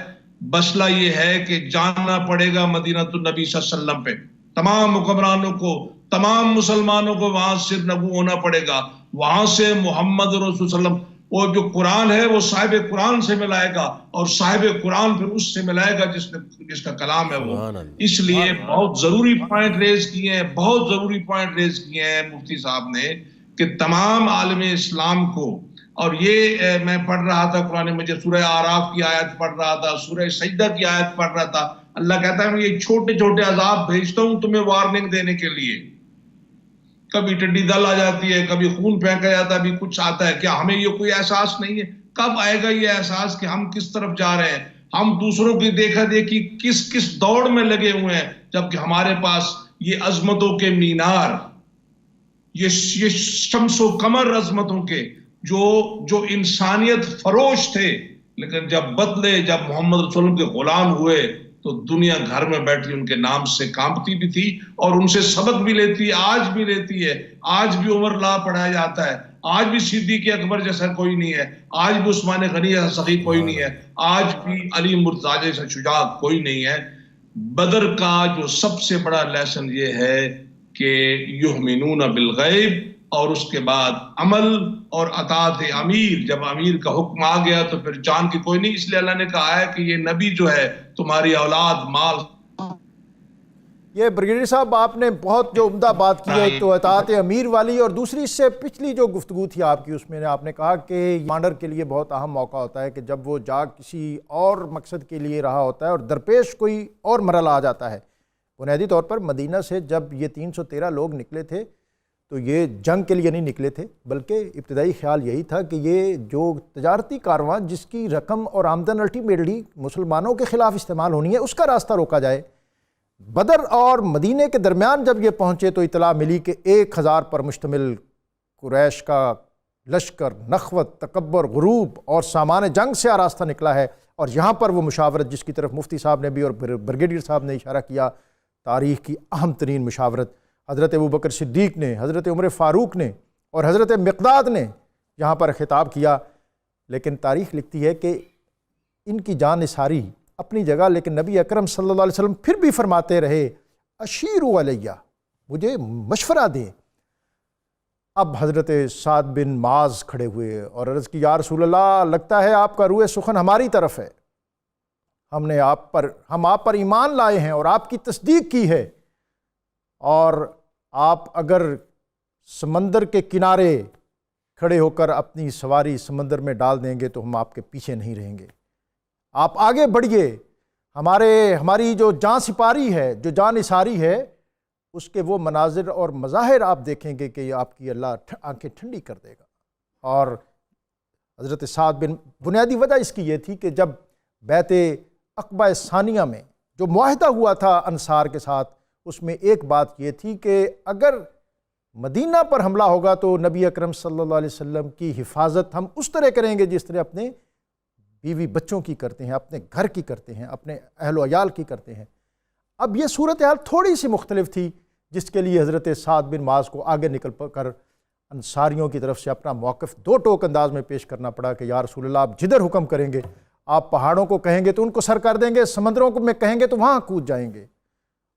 مسئلہ یہ ہے کہ جاننا پڑے گا مدینہ النبی صلی اللہ علیہ وسلم پہ. تمام حکمرانوں کو، تمام مسلمانوں کو وہاں سے نبو ہونا پڑے گا. وہاں سے محمد رسول صلی اللہ علیہ وسلم، وہ جو قرآن ہے وہ صاحب قرآن سے ملائے گا، اور صاحب قرآن پھر اس سے ملائے گا جس کا کلام ہے وہ. اس لیے بہت ضروری پوائنٹ ریز کیے ہیں، بہت ضروری پوائنٹ ریز کیے ہیں مفتی صاحب نے کہ تمام عالم اسلام کو. اور یہ میں پڑھ رہا تھا قرآن مجید، سورہ آراف کی آیت پڑھ رہا تھا، سورہ سجدہ کی آیت پڑھ رہا تھا. اللہ کہتا ہے میں یہ چھوٹے چھوٹے عذاب بھیجتا ہوں تمہیں وارننگ دینے کے لیے. کبھی ٹڈی دل آ جاتی ہے، کبھی خون پھینکا جاتا ہے، ابھی کچھ آتا ہے. کیا ہمیں یہ کوئی احساس نہیں ہے؟ کب آئے گا یہ احساس کہ ہم کس طرف جا رہے ہیں؟ ہم دوسروں کی دیکھا دیکھی کس دوڑ میں لگے ہوئے ہیں، جبکہ ہمارے پاس یہ عظمتوں کے مینار، یہ شمس و قمر عظمتوں کے جو انسانیت فروش تھے، لیکن جب بدلے، جب محمد رسول اللہ کے غلام ہوئے تو دنیا گھر میں بیٹھی ان کے نام سے کانپتی بھی تھی اور ان سے سبق بھی لیتی ہے، آج بھی لیتی ہے. آج بھی عمر لا پڑھایا جاتا ہے، آج بھی صدیق اکبر جیسا کوئی نہیں ہے، آج بھی عثمان غنی جیسا سخی کوئی نہیں ہے، آج بھی علی مرتضیٰ جیسا شجاع کوئی نہیں ہے. بدر کا جو سب سے بڑا لیسن یہ ہے کہ یؤمنون بالغیب، اور اس کے بعد عمل اور اطاعت امیر. جب امیر کا حکم آ گیا تو پھر جان کی کوئی نہیں. اس لیے اللہ نے کہا ہے کہ یہ نبی جو ہے تمہاری اولاد مال. یہ بریگیڈیئر صاحب آپ نے بہت جو عمدہ بات کی ہے، ایک تو اطاعت امیر والی، اور دوسری اس سے پچھلی جو گفتگو تھی آپ کی، اس میں آپ نے کہا کہ کمانڈر کے لیے بہت اہم موقع ہوتا ہے کہ جب وہ جا کسی اور مقصد کے لیے رہا ہوتا ہے اور درپیش کوئی اور مرحلہ آ جاتا ہے. بنیادی طور پر مدینہ سے جب یہ 313 لوگ نکلے تھے تو یہ جنگ کے لیے نہیں نکلے تھے، بلکہ ابتدائی خیال یہی تھا کہ یہ جو تجارتی کارواں جس کی رقم اور آمدن الٹیمیٹلی مسلمانوں کے خلاف استعمال ہونی ہے، اس کا راستہ روکا جائے. بدر اور مدینے کے درمیان جب یہ پہنچے تو اطلاع ملی کہ 1000 پر مشتمل قریش کا لشکر نخوت، تکبر، غروب اور سامان جنگ سے آراستہ نکلا ہے. اور یہاں پر وہ مشاورت جس کی طرف مفتی صاحب نے بھی اور بریگیڈیئر صاحب نے اشارہ کیا، تاریخ کی اہم ترین مشاورت حضرت ابوبکر صدیق نے، حضرت عمر فاروق نے اور حضرت مقداد نے یہاں پر خطاب کیا. لیکن تاریخ لکھتی ہے کہ ان کی جان نثاری اپنی جگہ، لیکن نبی اکرم صلی اللہ علیہ وسلم پھر بھی فرماتے رہے اشیروا علیہ، مجھے مشورہ دیں. اب حضرت سعد بن معاذ کھڑے ہوئے اور عرض کی یا رسول اللہ، لگتا ہے آپ کا روح سخن ہماری طرف ہے، ہم آپ پر ایمان لائے ہیں اور آپ کی تصدیق کی ہے، اور آپ اگر سمندر کے کنارے کھڑے ہو کر اپنی سواری سمندر میں ڈال دیں گے تو ہم آپ کے پیچھے نہیں رہیں گے. آپ آگے بڑھیے، ہماری جو جاں سپاری ہے، جو جاں نثاری ہے، اس کے وہ مناظر اور مظاہر آپ دیکھیں گے کہ آپ کی اللہ آنکھیں ٹھنڈی کر دے گا. اور حضرت سعد بن، بنیادی وجہ اس کی یہ تھی کہ جب بیعت عقبہ ثانیہ میں جو معاہدہ ہوا تھا انصار کے ساتھ، اس میں ایک بات یہ تھی کہ اگر مدینہ پر حملہ ہوگا تو نبی اکرم صلی اللہ علیہ وسلم کی حفاظت ہم اس طرح کریں گے جس طرح اپنے بیوی بچوں کی کرتے ہیں، اپنے گھر کی کرتے ہیں، اپنے اہل و عیال کی کرتے ہیں. اب یہ صورتحال تھوڑی سی مختلف تھی، جس کے لیے حضرت سعد بن معاذ کو آگے نکل کر انصاریوں کی طرف سے اپنا موقف دو ٹوک انداز میں پیش کرنا پڑا کہ یا رسول اللہ، آپ جدھر حکم کریں گے آپ پہاڑوں کو کہیں گے تو ان کو سر کر دیں گے، سمندروں کو میں کہیں گے تو وہاں کود جائیں گے۔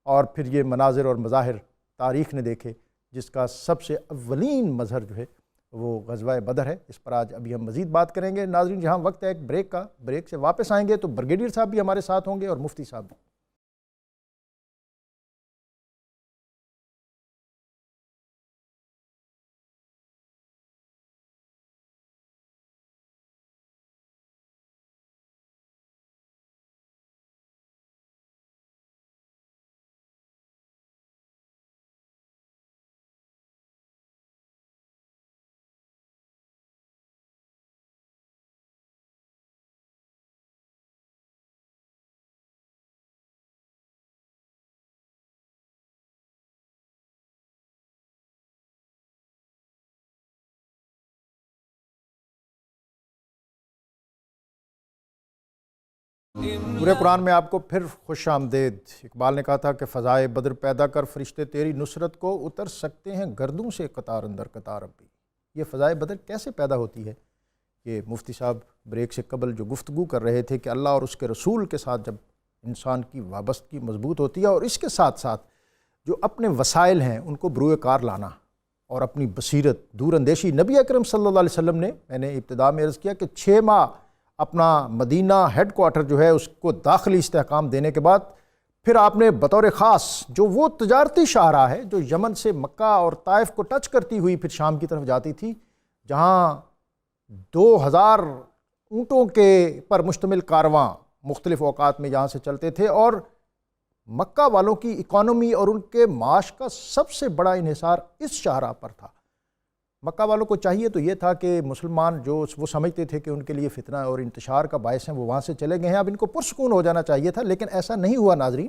اور پھر یہ مناظر اور مظاہر تاریخ نے دیکھے، جس کا سب سے اولین مظہر جو ہے وہ غزوہ بدر ہے۔ اس پر آج ابھی ہم مزید بات کریں گے۔ ناظرین، جہاں وقت ہے ایک بریک کا، بریک سے واپس آئیں گے تو بریگیڈیئر صاحب بھی ہمارے ساتھ ہوں گے اور مفتی صاحب بھی۔ پورے قرآن میں آپ کو پھر خوش آمدید۔ اقبال نے کہا تھا کہ فضائے بدر پیدا کر فرشتے تیری نصرت کو، اتر سکتے ہیں گردوں سے قطار اندر قطار اب بھی۔ یہ فضائے بدر کیسے پیدا ہوتی ہے؟ یہ مفتی صاحب بریک سے قبل جو گفتگو کر رہے تھے کہ اللہ اور اس کے رسول کے ساتھ جب انسان کی وابستگی مضبوط ہوتی ہے، اور اس کے ساتھ ساتھ جو اپنے وسائل ہیں ان کو بروئے کار لانا اور اپنی بصیرت، دور اندیشی۔ نبی اکرم صلی اللہ علیہ وسلم نے، میں نے ابتدا میں عرض کیا کہ 6 ماہ اپنا مدینہ ہیڈ کوارٹر جو ہے اس کو داخلی استحکام دینے کے بعد پھر آپ نے بطور خاص جو وہ تجارتی شاہراہ ہے جو یمن سے مکہ اور طائف کو ٹچ کرتی ہوئی پھر شام کی طرف جاتی تھی، جہاں 2000 اونٹوں کے پر مشتمل کارواں مختلف اوقات میں یہاں سے چلتے تھے، اور مکہ والوں کی اکانومی اور ان کے معاش کا سب سے بڑا انحصار اس شاہراہ پر تھا۔ مکہ والوں کو چاہیے تو یہ تھا کہ مسلمان جو وہ سمجھتے تھے کہ ان کے لیے فتنہ اور انتشار کا باعث ہیں، وہ وہاں سے چلے گئے ہیں، اب ان کو پرسکون ہو جانا چاہیے تھا، لیکن ایسا نہیں ہوا ناظرین۔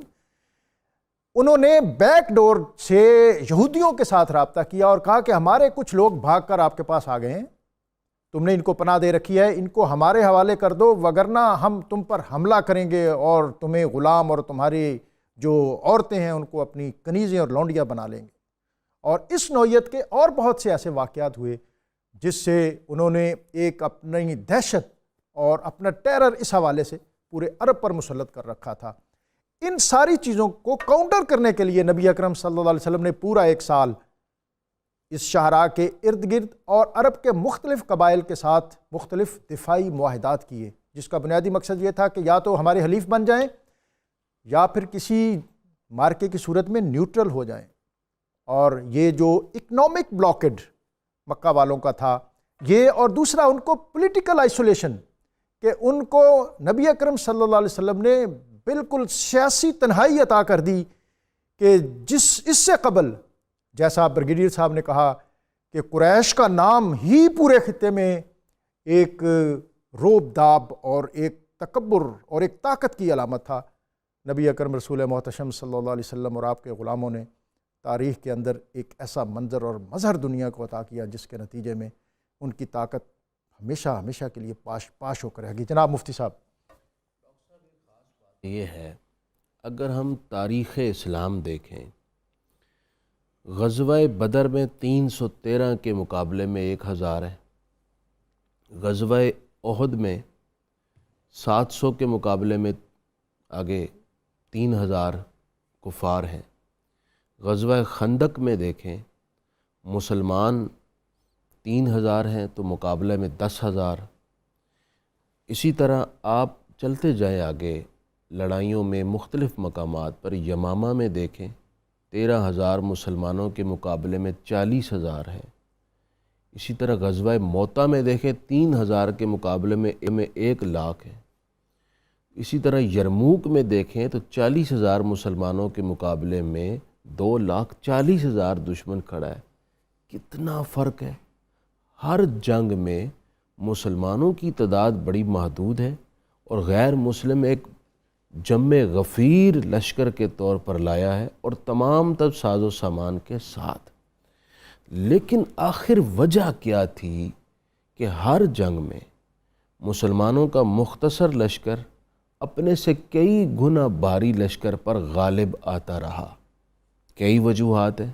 انہوں نے بیک ڈور سے یہودیوں کے ساتھ رابطہ کیا اور کہا کہ ہمارے کچھ لوگ بھاگ کر آپ کے پاس آ گئے ہیں، تم نے ان کو پناہ دے رکھی ہے، ان کو ہمارے حوالے کر دو، وگرنہ ہم تم پر حملہ کریں گے اور تمہیں غلام اور تمہاری جو عورتیں ہیں ان کو اپنی کنیزیں اور لونڈیاں بنا لیں گے۔ اور اس نوعیت کے اور بہت سے ایسے واقعات ہوئے جس سے انہوں نے ایک اپنی دہشت اور اپنا ٹیرر اس حوالے سے پورے عرب پر مسلط کر رکھا تھا۔ ان ساری چیزوں کو کاؤنٹر کرنے کے لیے نبی اکرم صلی اللہ علیہ وسلم نے پورا 1 سال اس شاہراہ کے ارد گرد اور عرب کے مختلف قبائل کے ساتھ مختلف دفاعی معاہدات کیے، جس کا بنیادی مقصد یہ تھا کہ یا تو ہمارے حلیف بن جائیں یا پھر کسی مارکے کی صورت میں نیوٹرل ہو جائیں۔ اور یہ جو اکنامک بلاکڈ مکہ والوں کا تھا یہ، اور دوسرا ان کو پولیٹیکل آئسولیشن، کہ ان کو نبی اکرم صلی اللہ علیہ وسلم نے بالکل سیاسی تنہائی عطا کر دی، کہ اس سے قبل جیسا بریگیڈیئر صاحب نے کہا کہ قریش کا نام ہی پورے خطے میں ایک روب داب اور ایک تکبر اور ایک طاقت کی علامت تھا۔ نبی اکرم رسول محتشم صلی اللہ علیہ وسلم اور آپ کے غلاموں نے تاریخ کے اندر ایک ایسا منظر اور مظہر دنیا کو عطا کیا جس کے نتیجے میں ان کی طاقت ہمیشہ ہمیشہ کے لیے پاش ہو کر رہے گی۔ جناب مفتی صاحب، یہ ہے اگر ہم تاریخ اسلام دیکھیں، غزوہ بدر میں 313 کے مقابلے میں 1000 ہے، غزوہ احد میں 700 کے مقابلے میں آگے 3000 کفار ہیں، غزوہ خندق میں دیکھیں مسلمان 3000 ہیں تو مقابلے میں 10,000۔ اسی طرح آپ چلتے جائیں آگے لڑائیوں میں مختلف مقامات پر، یمامہ میں دیکھیں 13,000 مسلمانوں کے مقابلے میں 40,000 ہیں۔ اسی طرح غزوہ موطا میں دیکھیں 3,000 کے مقابلے میں 1,00,000 ہے۔ اسی طرح یرموک میں دیکھیں تو 40,000 مسلمانوں کے مقابلے میں 2,40,000 دشمن کھڑا ہے۔ کتنا فرق ہے! ہر جنگ میں مسلمانوں کی تعداد بڑی محدود ہے اور غیر مسلم ایک جمع غفیر لشکر کے طور پر لایا ہے اور تمام تب ساز و سامان کے ساتھ۔ لیکن آخر وجہ کیا تھی کہ ہر جنگ میں مسلمانوں کا مختصر لشکر اپنے سے کئی گنا بھاری لشکر پر غالب آتا رہا؟ کئی وجوہات ہیں۔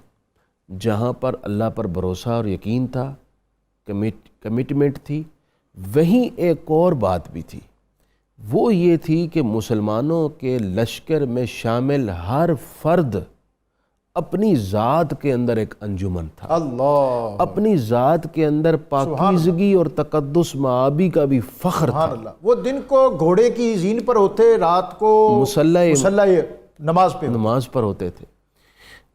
جہاں پر اللہ پر بھروسہ اور یقین تھا، کمٹمنٹ تھی، وہیں ایک اور بات بھی تھی، وہ یہ تھی کہ مسلمانوں کے لشکر میں شامل ہر فرد اپنی ذات کے اندر ایک انجمن تھا، اللہ اپنی ذات کے اندر پاکیزگی اور تقدس معابی کا بھی فخر تھا۔ سبحان اللہ۔ وہ دن کو گھوڑے کی زین پر ہوتے، رات کو مصلی نماز پر ہوتے تھے۔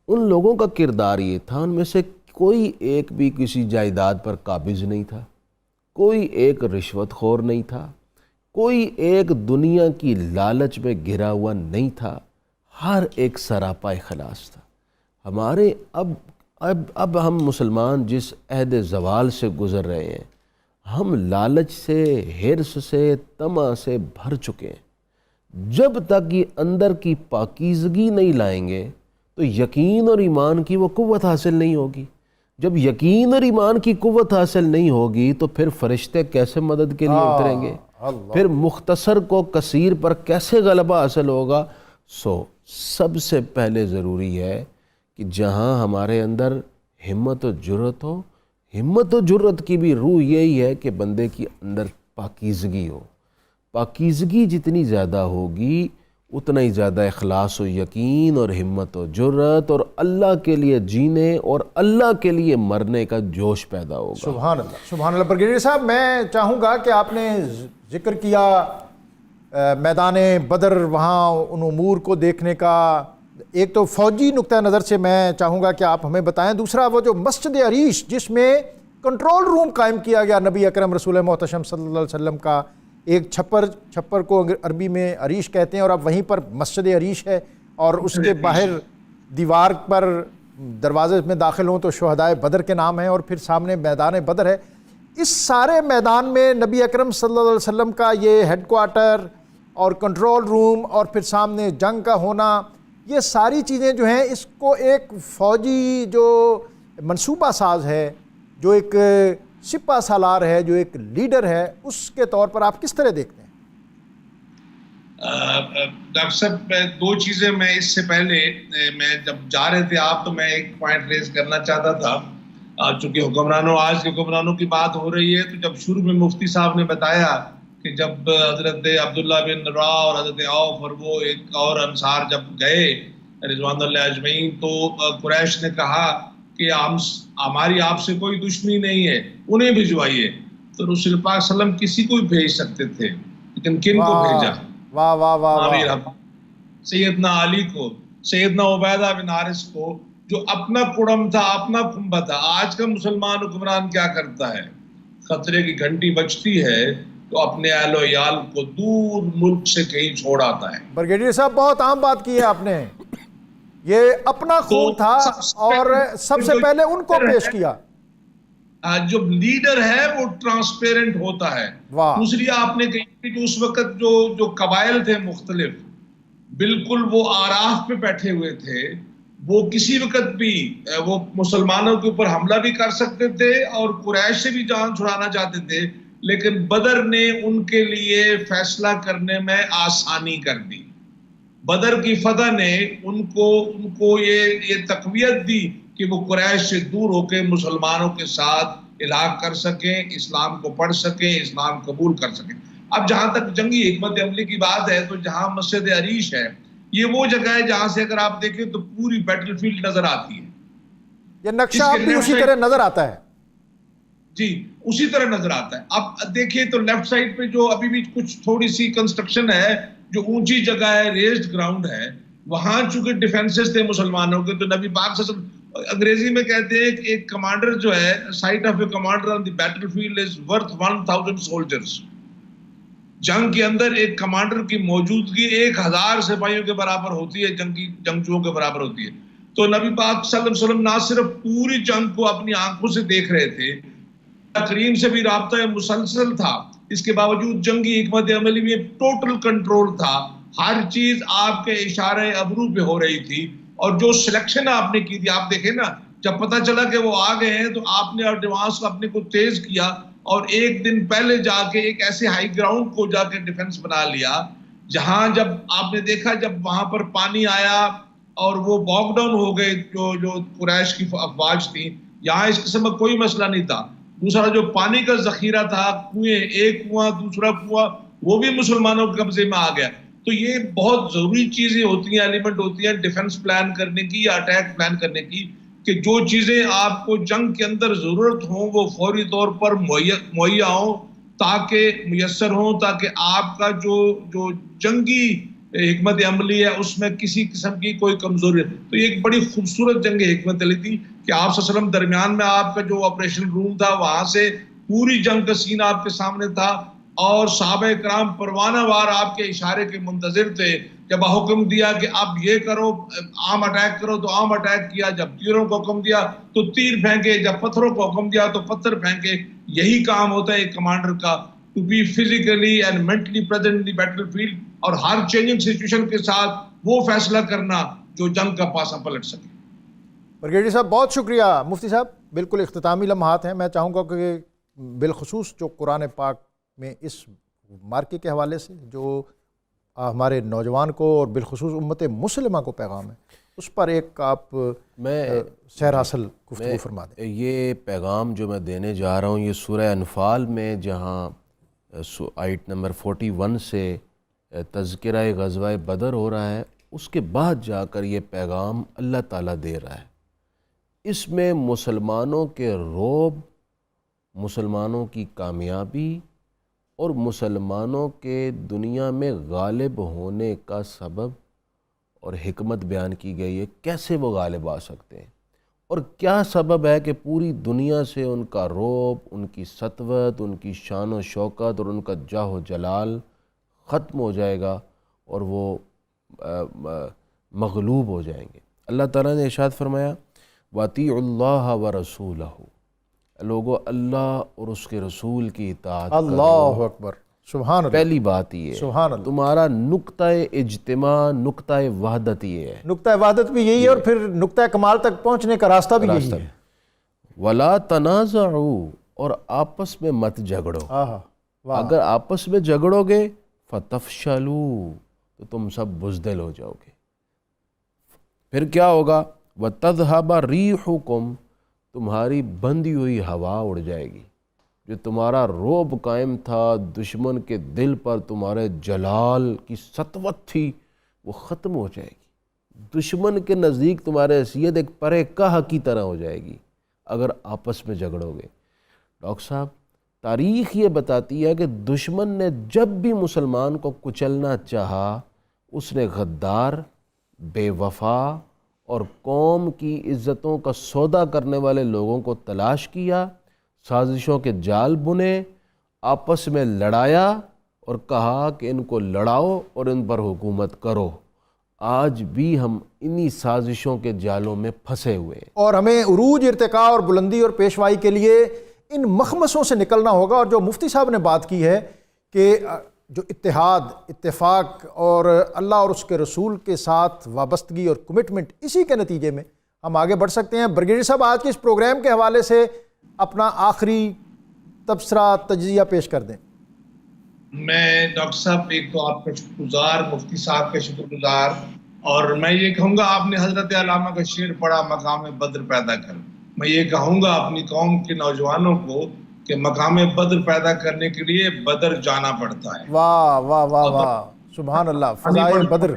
ان لوگوں کا کردار یہ تھا، ان میں سے کوئی ایک بھی کسی جائیداد پر قابض نہیں تھا، کوئی ایک رشوت خور نہیں تھا، کوئی ایک دنیا کی لالچ میں گھرا ہوا نہیں تھا، ہر ایک سراپا اخلاص تھا۔ ہمارے اب ہم مسلمان جس عہد زوال سے گزر رہے ہیں، ہم لالچ سے، حرص سے، طمع سے بھر چکے ہیں۔ جب تک یہ اندر کی پاکیزگی نہیں لائیں گے تو یقین اور ایمان کی وہ قوت حاصل نہیں ہوگی۔ جب یقین اور ایمان کی قوت حاصل نہیں ہوگی تو پھر فرشتے کیسے مدد کے لیے اتریں گے؟ پھر مختصر کو کثیر پر کیسے غلبہ حاصل ہوگا؟ سب سے پہلے ضروری ہے کہ جہاں ہمارے اندر ہمت و جرت ہو، ہمت و جرت کی بھی روح یہی ہے کہ بندے کی اندر پاکیزگی ہو۔ پاکیزگی جتنی زیادہ ہوگی اتنا ہی زیادہ اخلاص و یقین اور ہمت و جرت اور اللہ کے لیے جینے اور اللہ کے لیے مرنے کا جوش پیدا ہوگا۔ سبحان اللہ، سبحان اللہ۔ بریگیڈیئر صاحب، میں چاہوں گا کہ آپ نے ذکر کیا میدان بدر، وہاں ان امور کو دیکھنے کا، ایک تو فوجی نقطہ نظر سے میں چاہوں گا کہ آپ ہمیں بتائیں، دوسرا وہ جو مسجد عریش جس میں کنٹرول روم قائم کیا گیا نبی اکرم رسول محتشم صلی اللہ علیہ وسلم کا، ایک چھپر کو عربی میں عریش کہتے ہیں، اور اب وہیں پر مسجد عریش ہے، اور اس کے باہر دیوار پر دروازے میں داخل ہوں تو شہدائے بدر کے نام ہیں، اور پھر سامنے میدان بدر ہے۔ اس سارے میدان میں نبی اکرم صلی اللہ علیہ وسلم کا یہ ہیڈ کوارٹر اور کنٹرول روم اور پھر سامنے جنگ کا ہونا، یہ ساری چیزیں جو ہیں اس کو ایک فوجی جو منصوبہ ساز ہے، جو ایک سپہ سالار ہے، جو ایک لیڈر ہے، اس کے طور پر آپ کس طرح دیکھتے ہیں؟ ڈاکٹر صاحب، دو چیزیں میں اس سے پہلے، میں جب جا رہے تھے آپ تو میں ایک پوائنٹ ریز کرنا چاہتا تھا، چونکہ آج کے حکمرانوں کی بات ہو رہی ہے، تو جب شروع میں مفتی صاحب نے بتایا کہ جب حضرت عبداللہ بن رواحہ اور حضرت عوف اور وہ ایک اور انصار جب گئے رضوان اللہ اجمعین، تو قریش نے کہا کہ ہماری آپ سے کوئی دشمنی نہیں ہے، انہیں بھجوائیے۔ تو رسول پاک صلی اللہ علیہ وسلم کسی کو بھی بھیج سکتے تھے، لیکن کن کو بھیجا؟ واہ واہ واہ، سیدنا علی کو، سیدنا عبیدہ بن حارث کو، جو اپنا کڑم تھا، اپنا کنبہ تھا۔ آج کا مسلمان حکمران کیا کرتا ہے؟ خطرے کی گھنٹی بجتی ہے تو اپنے اہل و عیال کو دور ملک سے کہیں چھوڑ آتا ہے۔ بریگیڈیئر صاحب، بہت عام بات کی ہے آپ نے، یہ اپنا خون تھا اور سب سے پہلے ان کو پیش کیا۔ جو لیڈر ہے وہ ٹرانسپیرنٹ ہوتا ہے۔ دوسری آپ نے کہی کہ اس وقت جو قبائل تھے مختلف، بالکل وہ آراف پہ بیٹھے ہوئے تھے، وہ کسی وقت بھی وہ مسلمانوں کے اوپر حملہ بھی کر سکتے تھے اور قریش سے بھی جان چھڑانا چاہتے تھے، لیکن بدر نے ان کے لیے فیصلہ کرنے میں آسانی کر دی۔ بدر کی فتح نے ان کو یہ تقویت دی کہ وہ قریش سے دور ہو کے مسلمانوں کے ساتھ الحاق کر سکیں، اسلام کو پڑھ سکیں، اسلام قبول کر سکیں۔ اب جہاں تک جنگی حکمت عملی کی بات ہے، تو جہاں مسجد عریش ہے، یہ وہ جگہ ہے جہاں سے اگر آپ دیکھیں تو پوری بیٹل فیلڈ نظر آتی ہے۔ یہ نقشہ بھی اسی طرح نظر آتا ہے؟ جی، اسی طرح نظر آتا ہے۔ اب دیکھیں تو لیفٹ سائڈ پہ جو ابھی بھی کچھ تھوڑی سی کنسٹرکشن ہے، جو اونچی جگہ ہے، ریزڈ گراؤنڈ ہے، وہاں چونکہ ڈیفنسز تھے مسلمانوں کے، تو نبی پاک صلی اللہ علیہ وسلم انگریزی میں کہتے ہیں کہ ایک کمانڈر جو ہے، sight of a commander on the battle is worth 1000 soldiers. جنگ کے اندر ایک کمانڈر کی موجودگی 1000 سپاہیوں کے برابر ہوتی ہے، جنگجوؤں کے برابر ہوتی ہے۔ تو نبی پاک صلی اللہ علیہ وسلم نہ صرف پوری جنگ کو اپنی آنکھوں سے دیکھ رہے تھے، کریم سے بھی رابطہ مسلسل تھا، اس کے باوجود جنگی حکمت عملی میں ٹوٹل کنٹرول تھا، ہر چیز آپ کے اشارے ابرو پہ ہو رہی تھی، اور جو سلیکشن آپ نے کی تھی، آپ دیکھیں نا، جب پتہ چلا کہ وہ آ گئے ہیں تو آپ نے ایڈوانس اپنے کو تیز کیا، اور ایک دن پہلے جا کے ایک ایسے ہائی گراؤنڈ کو جا کے ڈیفنس بنا لیا، جہاں جب آپ نے دیکھا جب وہاں پر پانی آیا اور وہ باک ڈاؤن ہو گئے جو قریش کی افواج تھی، یہاں اس قسم کا کوئی مسئلہ نہیں تھا۔ دوسرا جو پانی کا ذخیرہ تھا، کنویں، ایک کنواں دوسرا کنواں، وہ بھی مسلمانوں کے قبضے میں آ گیا. تو یہ بہت ضروری چیزیں ہوتی ہیں، ایلیمنٹ ہوتی ہیں ڈیفنس پلان کرنے کی یا اٹیک پلان کرنے کی، کہ جو چیزیں آپ کو جنگ کے اندر ضرورت ہوں وہ فوری طور پر مہیا ہوں، تاکہ میسر ہوں، تاکہ آپ کا جو جنگی حکمت عملی ہے اس میں کسی قسم کی کوئی کمزوری ہے. تو یہ ایک بڑی خوبصورت جنگ حکمت عملی تھی کہ آپ صلی اللہ علیہ وسلم درمیان میں آپ کا جو آپریشن روم تھا وہاں سے پوری جنگ کا سین آپ کے سامنے تھا، اور صحابہ کرام پروانہ وار آپ کے اشارے کے منتظر تھے. جب حکم دیا کہ اب یہ کرو، عام اٹیک کرو تو عام اٹیک کیا، جب تیروں کو حکم دیا تو تیر پھینکے، جب پتھروں کو حکم دیا تو پتھر پھینکے. یہی کام ہوتا ہے ایک کمانڈر کا، to be physically and mentally present in the battle, اور ہر چینجنگ سچویشن کے ساتھ وہ فیصلہ کرنا جو جنگ کا پاسا پلٹ سکے. بریگیڈیئر صاحب بہت شکریہ. مفتی صاحب بالکل اختتامی لمحات ہیں. میں چاہوں گا کہ بالخصوص جو قرآن پاک میں اس مارکے کے حوالے سے جو ہمارے نوجوان کو اور بالخصوص امت مسلمہ کو پیغام ہے، اس پر ایک آپ سیر حاصل گفتگو فرما دیں. یہ پیغام جو میں دینے جا رہا ہوں یہ سورہ انفال میں جہاں آیت نمبر 41 سے تذکرہ غزوہ بدر ہو رہا ہے، اس کے بعد جا کر یہ پیغام اللہ تعالیٰ دے رہا ہے. اس میں مسلمانوں کے رعب، مسلمانوں کی کامیابی اور مسلمانوں کے دنیا میں غالب ہونے کا سبب اور حکمت بیان کی گئی ہے. کیسے وہ غالب آ سکتے ہیں اور کیا سبب ہے کہ پوری دنیا سے ان کا رعب، ان کی سطوت، ان کی شان و شوکت اور ان کا جاہ و جلال ختم ہو جائے گا اور وہ مغلوب ہو جائیں گے. اللہ تعالیٰ نے ارشاد فرمایا وَأَطِیعُوا اللَّهَ وَرَسُولَهُ، لوگو اللہ اور اس کے رسول کی اطاعت کرو. اللہ اکبر، سبحان اللہ. پہلی بات یہ ہے، سبحان اللہ. تمہارا نقطہ اجتماع، نقطہ وحدت یہ ہے. نقطہ وحدت بھی یہی ہے اور پھر نقطہ کمال تک پہنچنے کا راستہ بھی یہی ہے. وَلَا تَنَازَعُوا، اور آپس میں مت جھگڑو. اگر آپس میں جھگڑو گے فَتَفْشَلُوا، تو تم سب بزدل ہو جاؤ گے. پھر کیا ہوگا؟ وَتَذْهَبَ رِيحُكُمْ، تمہاری بندھی ہوئی ہوا اڑ جائے گی. جو تمہارا رعب قائم تھا، دشمن کے دل پر تمہارے جلال کی سطوت تھی، وہ ختم ہو جائے گی. دشمن کے نزدیک تمہاری حیثیت ایک پرے کاہ کی طرح ہو جائے گی اگر آپس میں جھگڑو گے. ڈاکٹر صاحب تاریخ یہ بتاتی ہے کہ دشمن نے جب بھی مسلمان کو کچلنا چاہا، اس نے غدار، بے وفا اور قوم کی عزتوں کا سودا کرنے والے لوگوں کو تلاش کیا، سازشوں کے جال بنے، آپس میں لڑایا اور کہا کہ ان کو لڑاؤ اور ان پر حکومت کرو. آج بھی ہم انہی سازشوں کے جالوں میں پھنسے ہوئے ہیں، اور ہمیں عروج، ارتقاء اور بلندی اور پیشوائی کے لیے ان مخمصوں سے نکلنا ہوگا. اور جو مفتی صاحب نے بات کی ہے کہ جو اتحاد، اتفاق اور اللہ اور اس کے رسول کے ساتھ وابستگی اور کمٹمنٹ، اسی کے نتیجے میں ہم آگے بڑھ سکتے ہیں. بریگیڈیئر صاحب آج کے اس پروگرام کے حوالے سے اپنا آخری تبصرہ، تجزیہ پیش کر دیں. میں ڈاکٹر صاحب ایک تو آپ کا شکر گزار، مفتی صاحب کا شکر گزار، اور میں یہ کہوں گا آپ نے حضرت علامہ کا شعر پڑھا مقام بدر پیدا کر. میں یہ کہوں گا اپنی قوم کے نوجوانوں کو کہ مقام بدر پیدا کرنے کے لیے بدر جانا پڑتا ہے. واہ واہ واہ واہ، سبحان اللہ. فضائے بدر،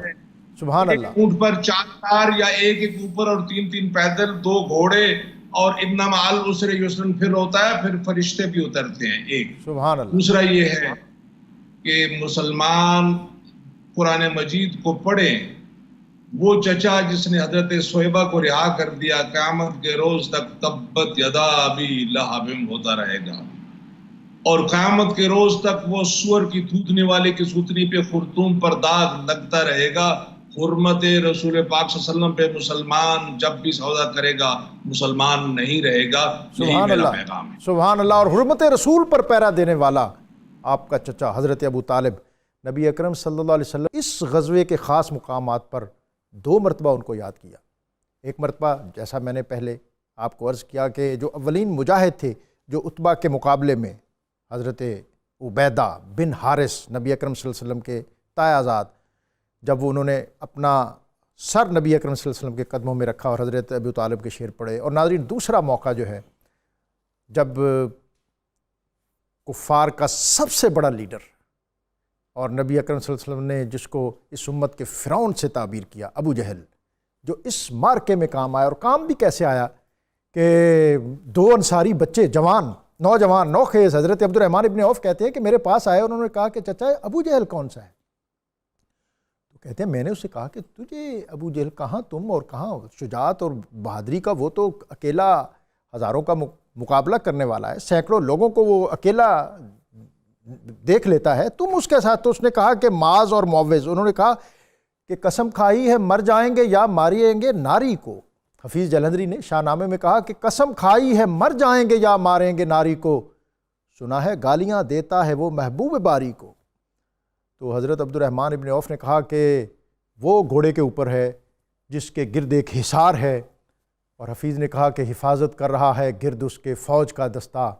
سبحان اللہ. اونٹ پر 4 یا ایک اوپر اور 3 پیدل، 2 گھوڑے، اور ابن مال اسرے یسرن پھر ہوتا ہے، پھر فرشتے بھی اترتے ہیں. ایک سبحان اللہ. دوسرا یہ ہے کہ مسلمان قرآن مجید کو پڑھیں. وہ چچا جس نے حضرت صہیبہ کو رہا کر دیا، قیامت کے روز تک تبت یدا ابی لہب ہوتا رہے گا، اور قیامت کے روز تک وہ سور کی تھوتنے والے کی سوتنی پہ خرطوم پر داغ لگتا رہے گا. حرمت رسول پاک صلی اللہ علیہ وسلم پہ مسلمان جب بھی سودا کرے گا مسلمان نہیں رہے گا. سبحان اللہ، سبحان اللہ. اور حرمت رسول پر پیرا دینے والا آپ کا چچا حضرت ابو طالب، نبی اکرم صلی اللہ علیہ وسلم اس غزوے کے خاص مقامات پر 2 مرتبہ ان کو یاد کیا. ایک مرتبہ جیسا میں نے پہلے آپ کو عرض کیا کہ جو اولین مجاہد تھے جو عتبہ کے مقابلے میں حضرت عبیدہ بن حارث، نبی اکرم صلی اللہ علیہ وسلم کے تائہ آزاد، جب انہوں نے اپنا سر نبی اکرم صلی اللہ علیہ وسلم کے قدموں میں رکھا اور حضرت ابو طالب کے شعر پڑھے. اور ناظرین دوسرا موقع جو ہے جب کفار کا سب سے بڑا لیڈر اور نبی اکرم صلی اللہ علیہ وسلم نے جس کو اس امت کے فرعون سے تعبیر کیا، ابو جہل، جو اس مارکے میں کام آیا، اور کام بھی کیسے آیا کہ 2 انصاری بچے جوان نوجوان نوخیز حضرت عبد الرحمن ابن عوف کہتے ہیں کہ میرے پاس آئے، انہوں نے کہا کہ چچا ابو جہل کون سا ہے؟ تو کہتے ہیں میں نے اس سے کہا کہ تجھے ابو جہل کہاں، تم اور کہاں شجاعت اور بہادری کا، وہ تو اکیلا ہزاروں کا مقابلہ کرنے والا ہے، سینکڑوں لوگوں کو وہ اکیلا دیکھ لیتا ہے، تم اس کے ساتھ۔ تو اس نے کہا کہ معاذ اور معوذ، انہوں نے کہا کہ قسم کھائی ہے مر جائیں گے یا ماریں گے ناری کو۔ حفیظ جلندری نے شاہ نامے میں کہا کہ قسم کھائی ہے مر جائیں گے یا ماریں گے ناری کو، سنا ہے گالیاں دیتا ہے وہ محبوب باری کو۔ تو حضرت عبد الرحمن ابن عوف نے کہا کہ وہ گھوڑے کے اوپر ہے جس کے گرد ایک حصار ہے، اور حفیظ نے کہا کہ حفاظت کر رہا ہے گرد اس کے فوج کا دستہ۔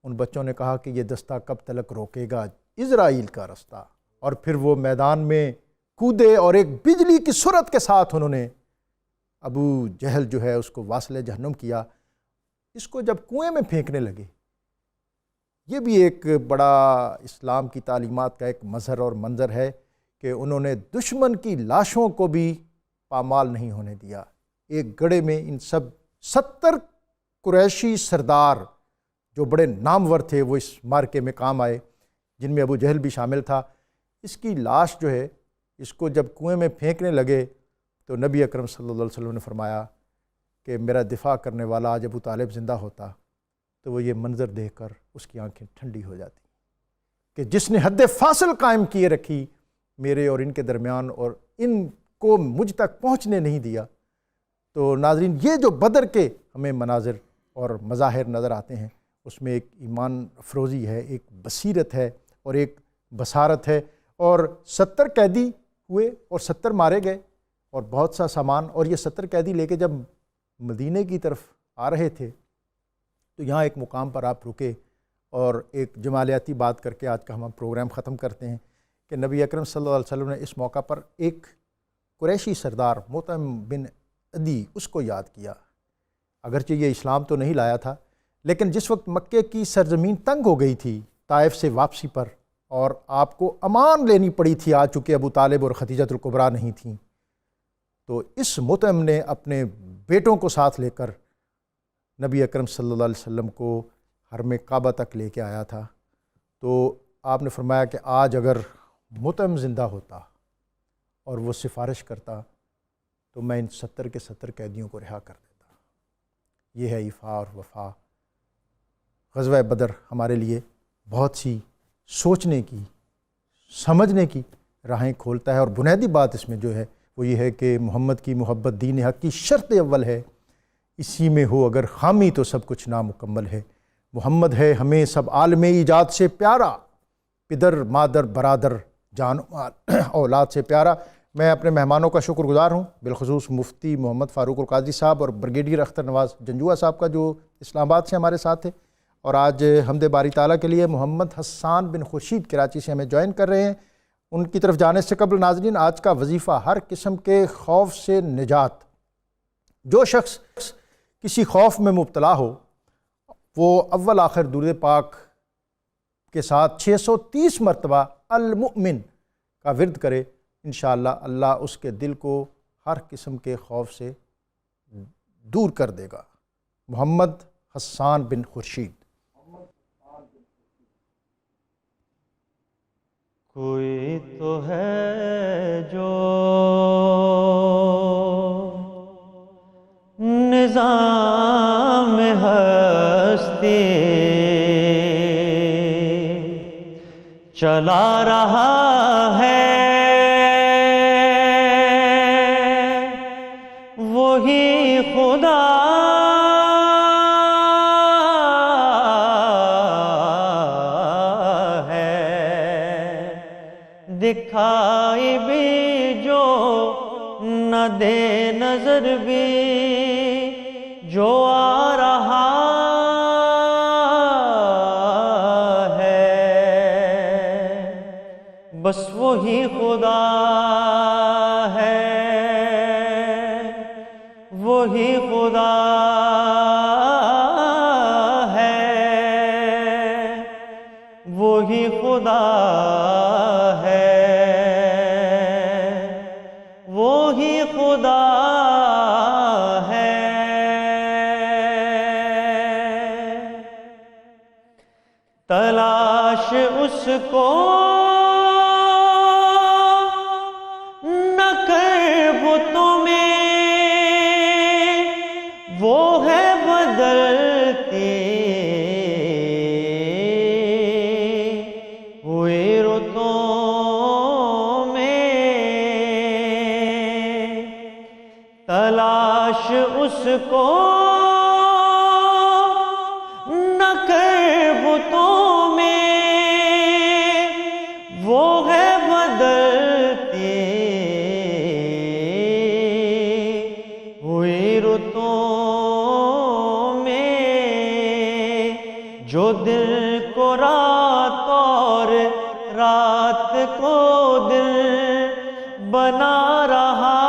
ان بچوں نے کہا کہ یہ دستہ کب تلک روکے گا اسرائیل کا رستہ، اور پھر وہ میدان میں کودے اور ایک بجلی کی سرعت کے ساتھ انہوں نے ابو جہل جو ہے اس کو واصل جہنم کیا۔ اس کو جب کنویں میں پھینکنے لگے، یہ بھی ایک بڑا اسلام کی تعلیمات کا ایک مظہر اور منظر ہے کہ انہوں نے دشمن کی لاشوں کو بھی پامال نہیں ہونے دیا۔ ایک گڑھے میں ان سب 70 قریشی سردار جو بڑے نامور تھے وہ اس مارکے میں کام آئے، جن میں ابو جہل بھی شامل تھا۔ اس کی لاش جو ہے اس کو جب کنویں میں پھینکنے لگے تو نبی اکرم صلی اللہ علیہ وسلم نے فرمایا کہ میرا دفاع کرنے والا آج ابو طالب زندہ ہوتا تو وہ یہ منظر دیکھ کر اس کی آنکھیں ٹھنڈی ہو جاتی کہ جس نے حد فاصل قائم کیے رکھی میرے اور ان کے درمیان، اور ان کو مجھ تک پہنچنے نہیں دیا۔ تو ناظرین، یہ جو بدر کے ہمیں مناظر اور مظاہر نظر آتے ہیں، اس میں ایک ایمان افروزی ہے، ایک بصیرت ہے اور ایک بصارت ہے۔ اور 70 قیدی ہوئے اور 70 مارے گئے اور بہت سا سامان، اور یہ 70 قیدی لے کے جب مدینے کی طرف آ رہے تھے تو یہاں ایک مقام پر آپ رکے اور ایک جمالیاتی بات کر کے آج کا ہم پروگرام ختم کرتے ہیں کہ نبی اکرم صلی اللہ علیہ وسلم نے اس موقع پر ایک قریشی سردار مطعم بن عدی اس کو یاد کیا۔ اگرچہ یہ اسلام تو نہیں لایا تھا، لیکن جس وقت مکے کی سرزمین تنگ ہو گئی تھی طائف سے واپسی پر، اور آپ کو امان لینی پڑی تھی، آ چکے ابو طالب اور خدیجۃ الکبریٰ نہیں تھیں، تو اس مطعم نے اپنے بیٹوں کو ساتھ لے کر نبی اکرم صلی اللہ علیہ وسلم کو حرم کعبہ تک لے کے آیا تھا۔ تو آپ نے فرمایا کہ آج اگر مطعم زندہ ہوتا اور وہ سفارش کرتا تو میں ان 70 کے 70 قیدیوں کو رہا کر دیتا۔ یہ ہے ایفا اور وفا۔ غزوہ بدر ہمارے لیے بہت سی سوچنے کی، سمجھنے کی راہیں کھولتا ہے، اور بنیادی بات اس میں جو ہے وہ یہ ہے کہ محمد کی محبت دین حق کی شرط اول ہے، اسی میں ہو اگر خامی تو سب کچھ نامکمل ہے۔ محمد ہے ہمیں سب عالم ایجاد سے پیارا، پدر مادر برادر جان اولاد سے پیارا۔ میں اپنے مہمانوں کا شکر گزار ہوں، بالخصوص مفتی محمد فاروق القادری صاحب اور بریگیڈیئر اختر نواز جنجوعہ صاحب کا جو اسلام آباد سے ہمارے ساتھ تھے، اور آج حمد باری تعالیٰ کے لیے محمد حسان بن خورشید کراچی سے ہمیں جوائن کر رہے ہیں۔ ان کی طرف جانے سے قبل ناظرین، آج کا وظیفہ ہر قسم کے خوف سے نجات۔ جو شخص کسی خوف میں مبتلا ہو وہ اول آخر درود پاک کے ساتھ 630 مرتبہ المؤمن کا ورد کرے، انشاءاللہ اللہ اس کے دل کو ہر قسم کے خوف سے دور کر دے گا۔ محمد حسان بن خورشید۔ کوئی تو ہے جو نظام ہستی چلا رہا ہے، وہی خدا دکھائی بھی جو نہ دے نظر بھی جو آ رہا ہے، بس وہی خدا ہے، وہی خدا ہے، وہی خدا ہے۔ تلاش اس کو نہ کر بتوں میں، وہ ہے بدلتی ہوئی رتوں میں، تلاش اس کو نہ کر بتوں میں، وہ ہے بدلتی ہوئی رتوں میں، جو دل کو رات اور رات کو دل بنا رہا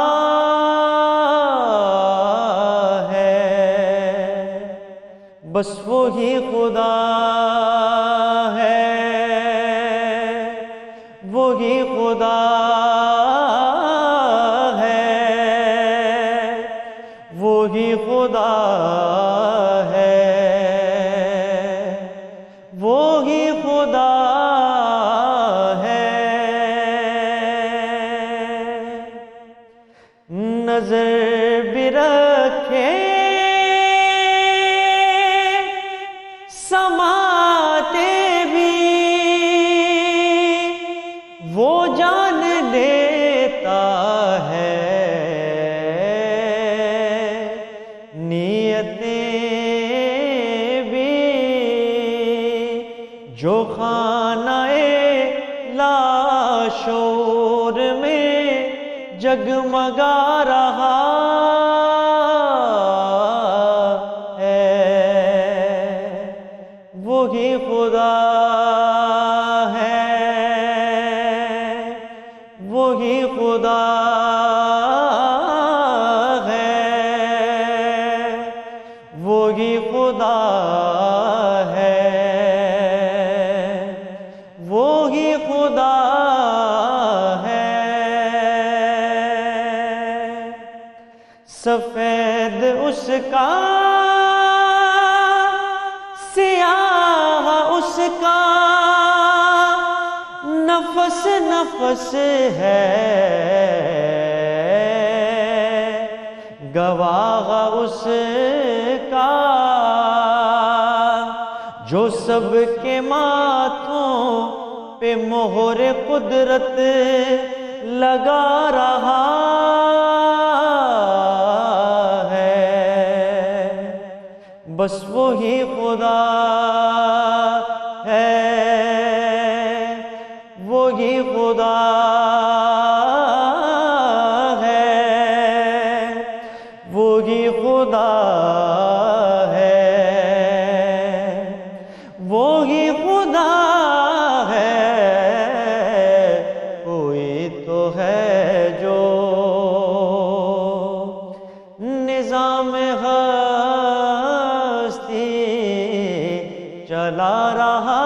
ہے، بس وہی خدا ہے، وہی خدا ہے، وہی خدا ہے، وہی خدا ہے۔ نظر بھی رکھے سماتے بھی، وہ جان دیتا ہے، نیتیں بھی جو خانہ لاشور میں جگمگا رہا ہے، وہی خدا ہے، وہی خدا ہے، وہی خدا ہے، وہی خدا ہے۔ سفید اس کا سیاہ اس کا، نفس نفس ہے، گواہ اس کا جو سب کے ماتھوں پہ مہر قدرت لگا رہا ہے، بس وہی خدا ہے، وہی خدا ہے، وہی خدا ہے، وہی خدا ہے۔ کوئی تو ہے جو نظام ہستی چلا رہا